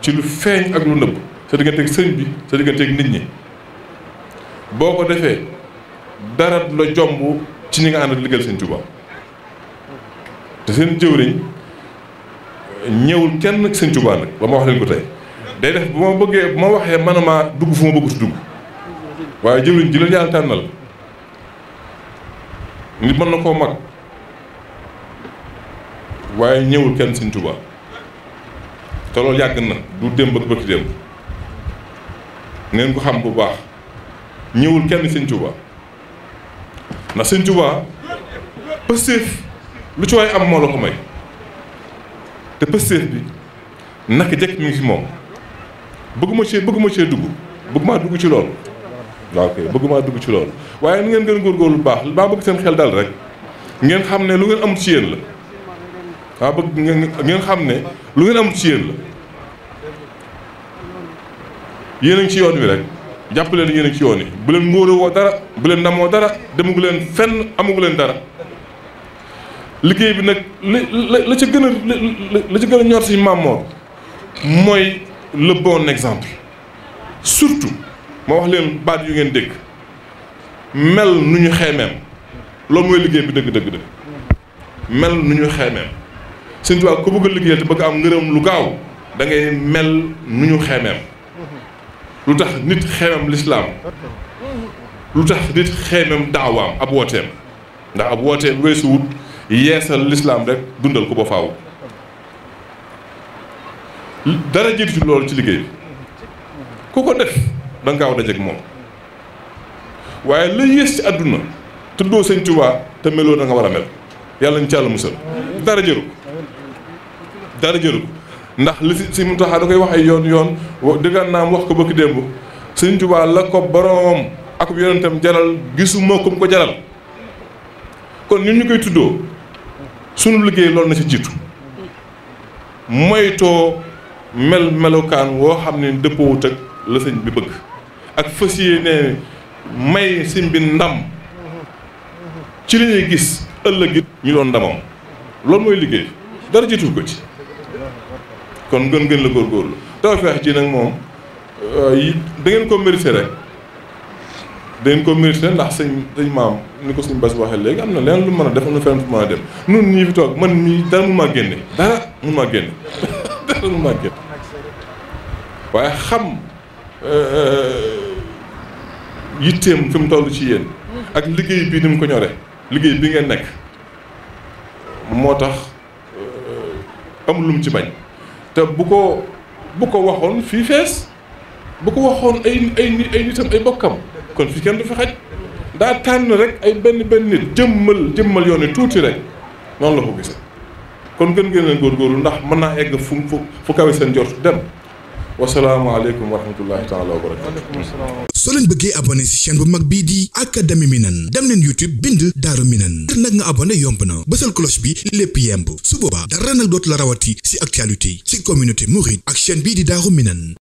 ci lu feeñ ak lu nëbb sa digganteeg sëñ bi sa digganteeg nit ñi boo ko defee dara la jomb ci ñi nga ànd liggéeyal sëñ Tuubaa te seen jëwriñ ñëwul kenn ak sëñ Tuubaa nag ba ma wax leen ko tey day def bu ma bëggee bu ma waxee manama dugg fu ma bëggut dugg waaye jëwriñ ji la yàlla tànnal nit mën na koo mag waaye ñëwul kenn sëñ Tuubaa te loolu yàgg na du démb ak bëkki démb ngeen ko xam bu baax ñëwul kenn sëñ Tuubaa ndax sëñ Tuubaa pëstéef lu ci waay am moo la ko may te pëstéef bi naka jekk mi ngi fi moom bëgguma cee dugg bëgguma dugg ci loolu waaw kay bëgguma dugg ci loolu waaye nu ngeen gën a góorgóorlu lu baax maa bëgg seen xel dal rek ngeen xam ne lu ngeen amut ci yéen la waaw bëgg ngeen xam ne lu ngeen amut ci yéen la yéen a ngi ci yoon wi rek jàpp leen yéen a ngi ci yoon wi bu leen ngóore woo dara bu leen namoo dara demagu leen fenn amagu leen dara liggéey bi nag la ca gën a ñor si Maamoor mooy le bon exemple surtout ma wax leen baat yu ngeen dégg mel nu ñu xeemeem loolu mooy liggéey bi dëgg mel nu ñu xeemeem Sëñ Tuubaa ku bëgg a liggéeyal te bëgg am ngërëm lu gaaw da ngay mel nu ñu xeemeem lu tax nit xeemeem lislaam lu tax nit xeemem daawaam ab wooteem ndax ab wooteem weesuwut yeesal lislaam rek dundal ko ba faaw dara jiitu ci loolu ci liggéey bi ku ko def da nga gaaw dajeek moom waaye la yées ci àdduna tuddoo sëñ Tuubaa te meloo da nga war a mel yàlla ñu ci Yàlla musal dara jëru ko ndax li si Muntaxa da koy wax ay yoon dëggaan naam wax ko bëgg démb sëñ Tuubaa la ko boroom ak yonentam jaral gisuma kum ko jaral kon ñun ñu koy tuddoo sunu liggéey loolu na ci jiitu moytoo melokaan woo xam ne dëppoowut ak la sëñ bi bëgg ak fas yéene may sëñ bi ndam ci li ñuy gis ëllëg it ñu doon ndamam loolu mooy liggéey dara jiitu ko ci kon gën la góorgóorlu Tawfekh ji nag moom da ngeen ko mérité rek da ngeen ko mérité ndax sëñ maam ni ko sëñ Bass waxee léegi am na leen lu mën a def am na fenn fu mën a dem nun ñii fi toog man mii dara mun maa génne dara mun maa génne waaye xam yitteem fi mu toll ci yéen ak liggéey bii ni mu ko ñore liggéey bi ngeen nekk moo tax amul lu mu ci bañ te bu ko waxoon fii fees bu ko waxoon ay nitam ay bokkam kon fii kenn du fi xaj daa tànn rek ay benn nit jëmmal yoon yi tuuti rek noonu la ko gisee kon gën ngeen leen góorgóorlu ndax mën naa egg fu kawe seen jort dem wasalaamaaleykum wa rahmatullahi taala wa barakatu.
soo leen bëggee abonné ci chaîne bu mag bii di Académie Minane dem leen YouTube bind Daaru Minane ngir nag nga abonné yomb na bësal cloche bi lépp yemb su boobaa dara nag dootu la rawati ci actualité ci communauté mouride ak chaîne bii di Daaru Minane.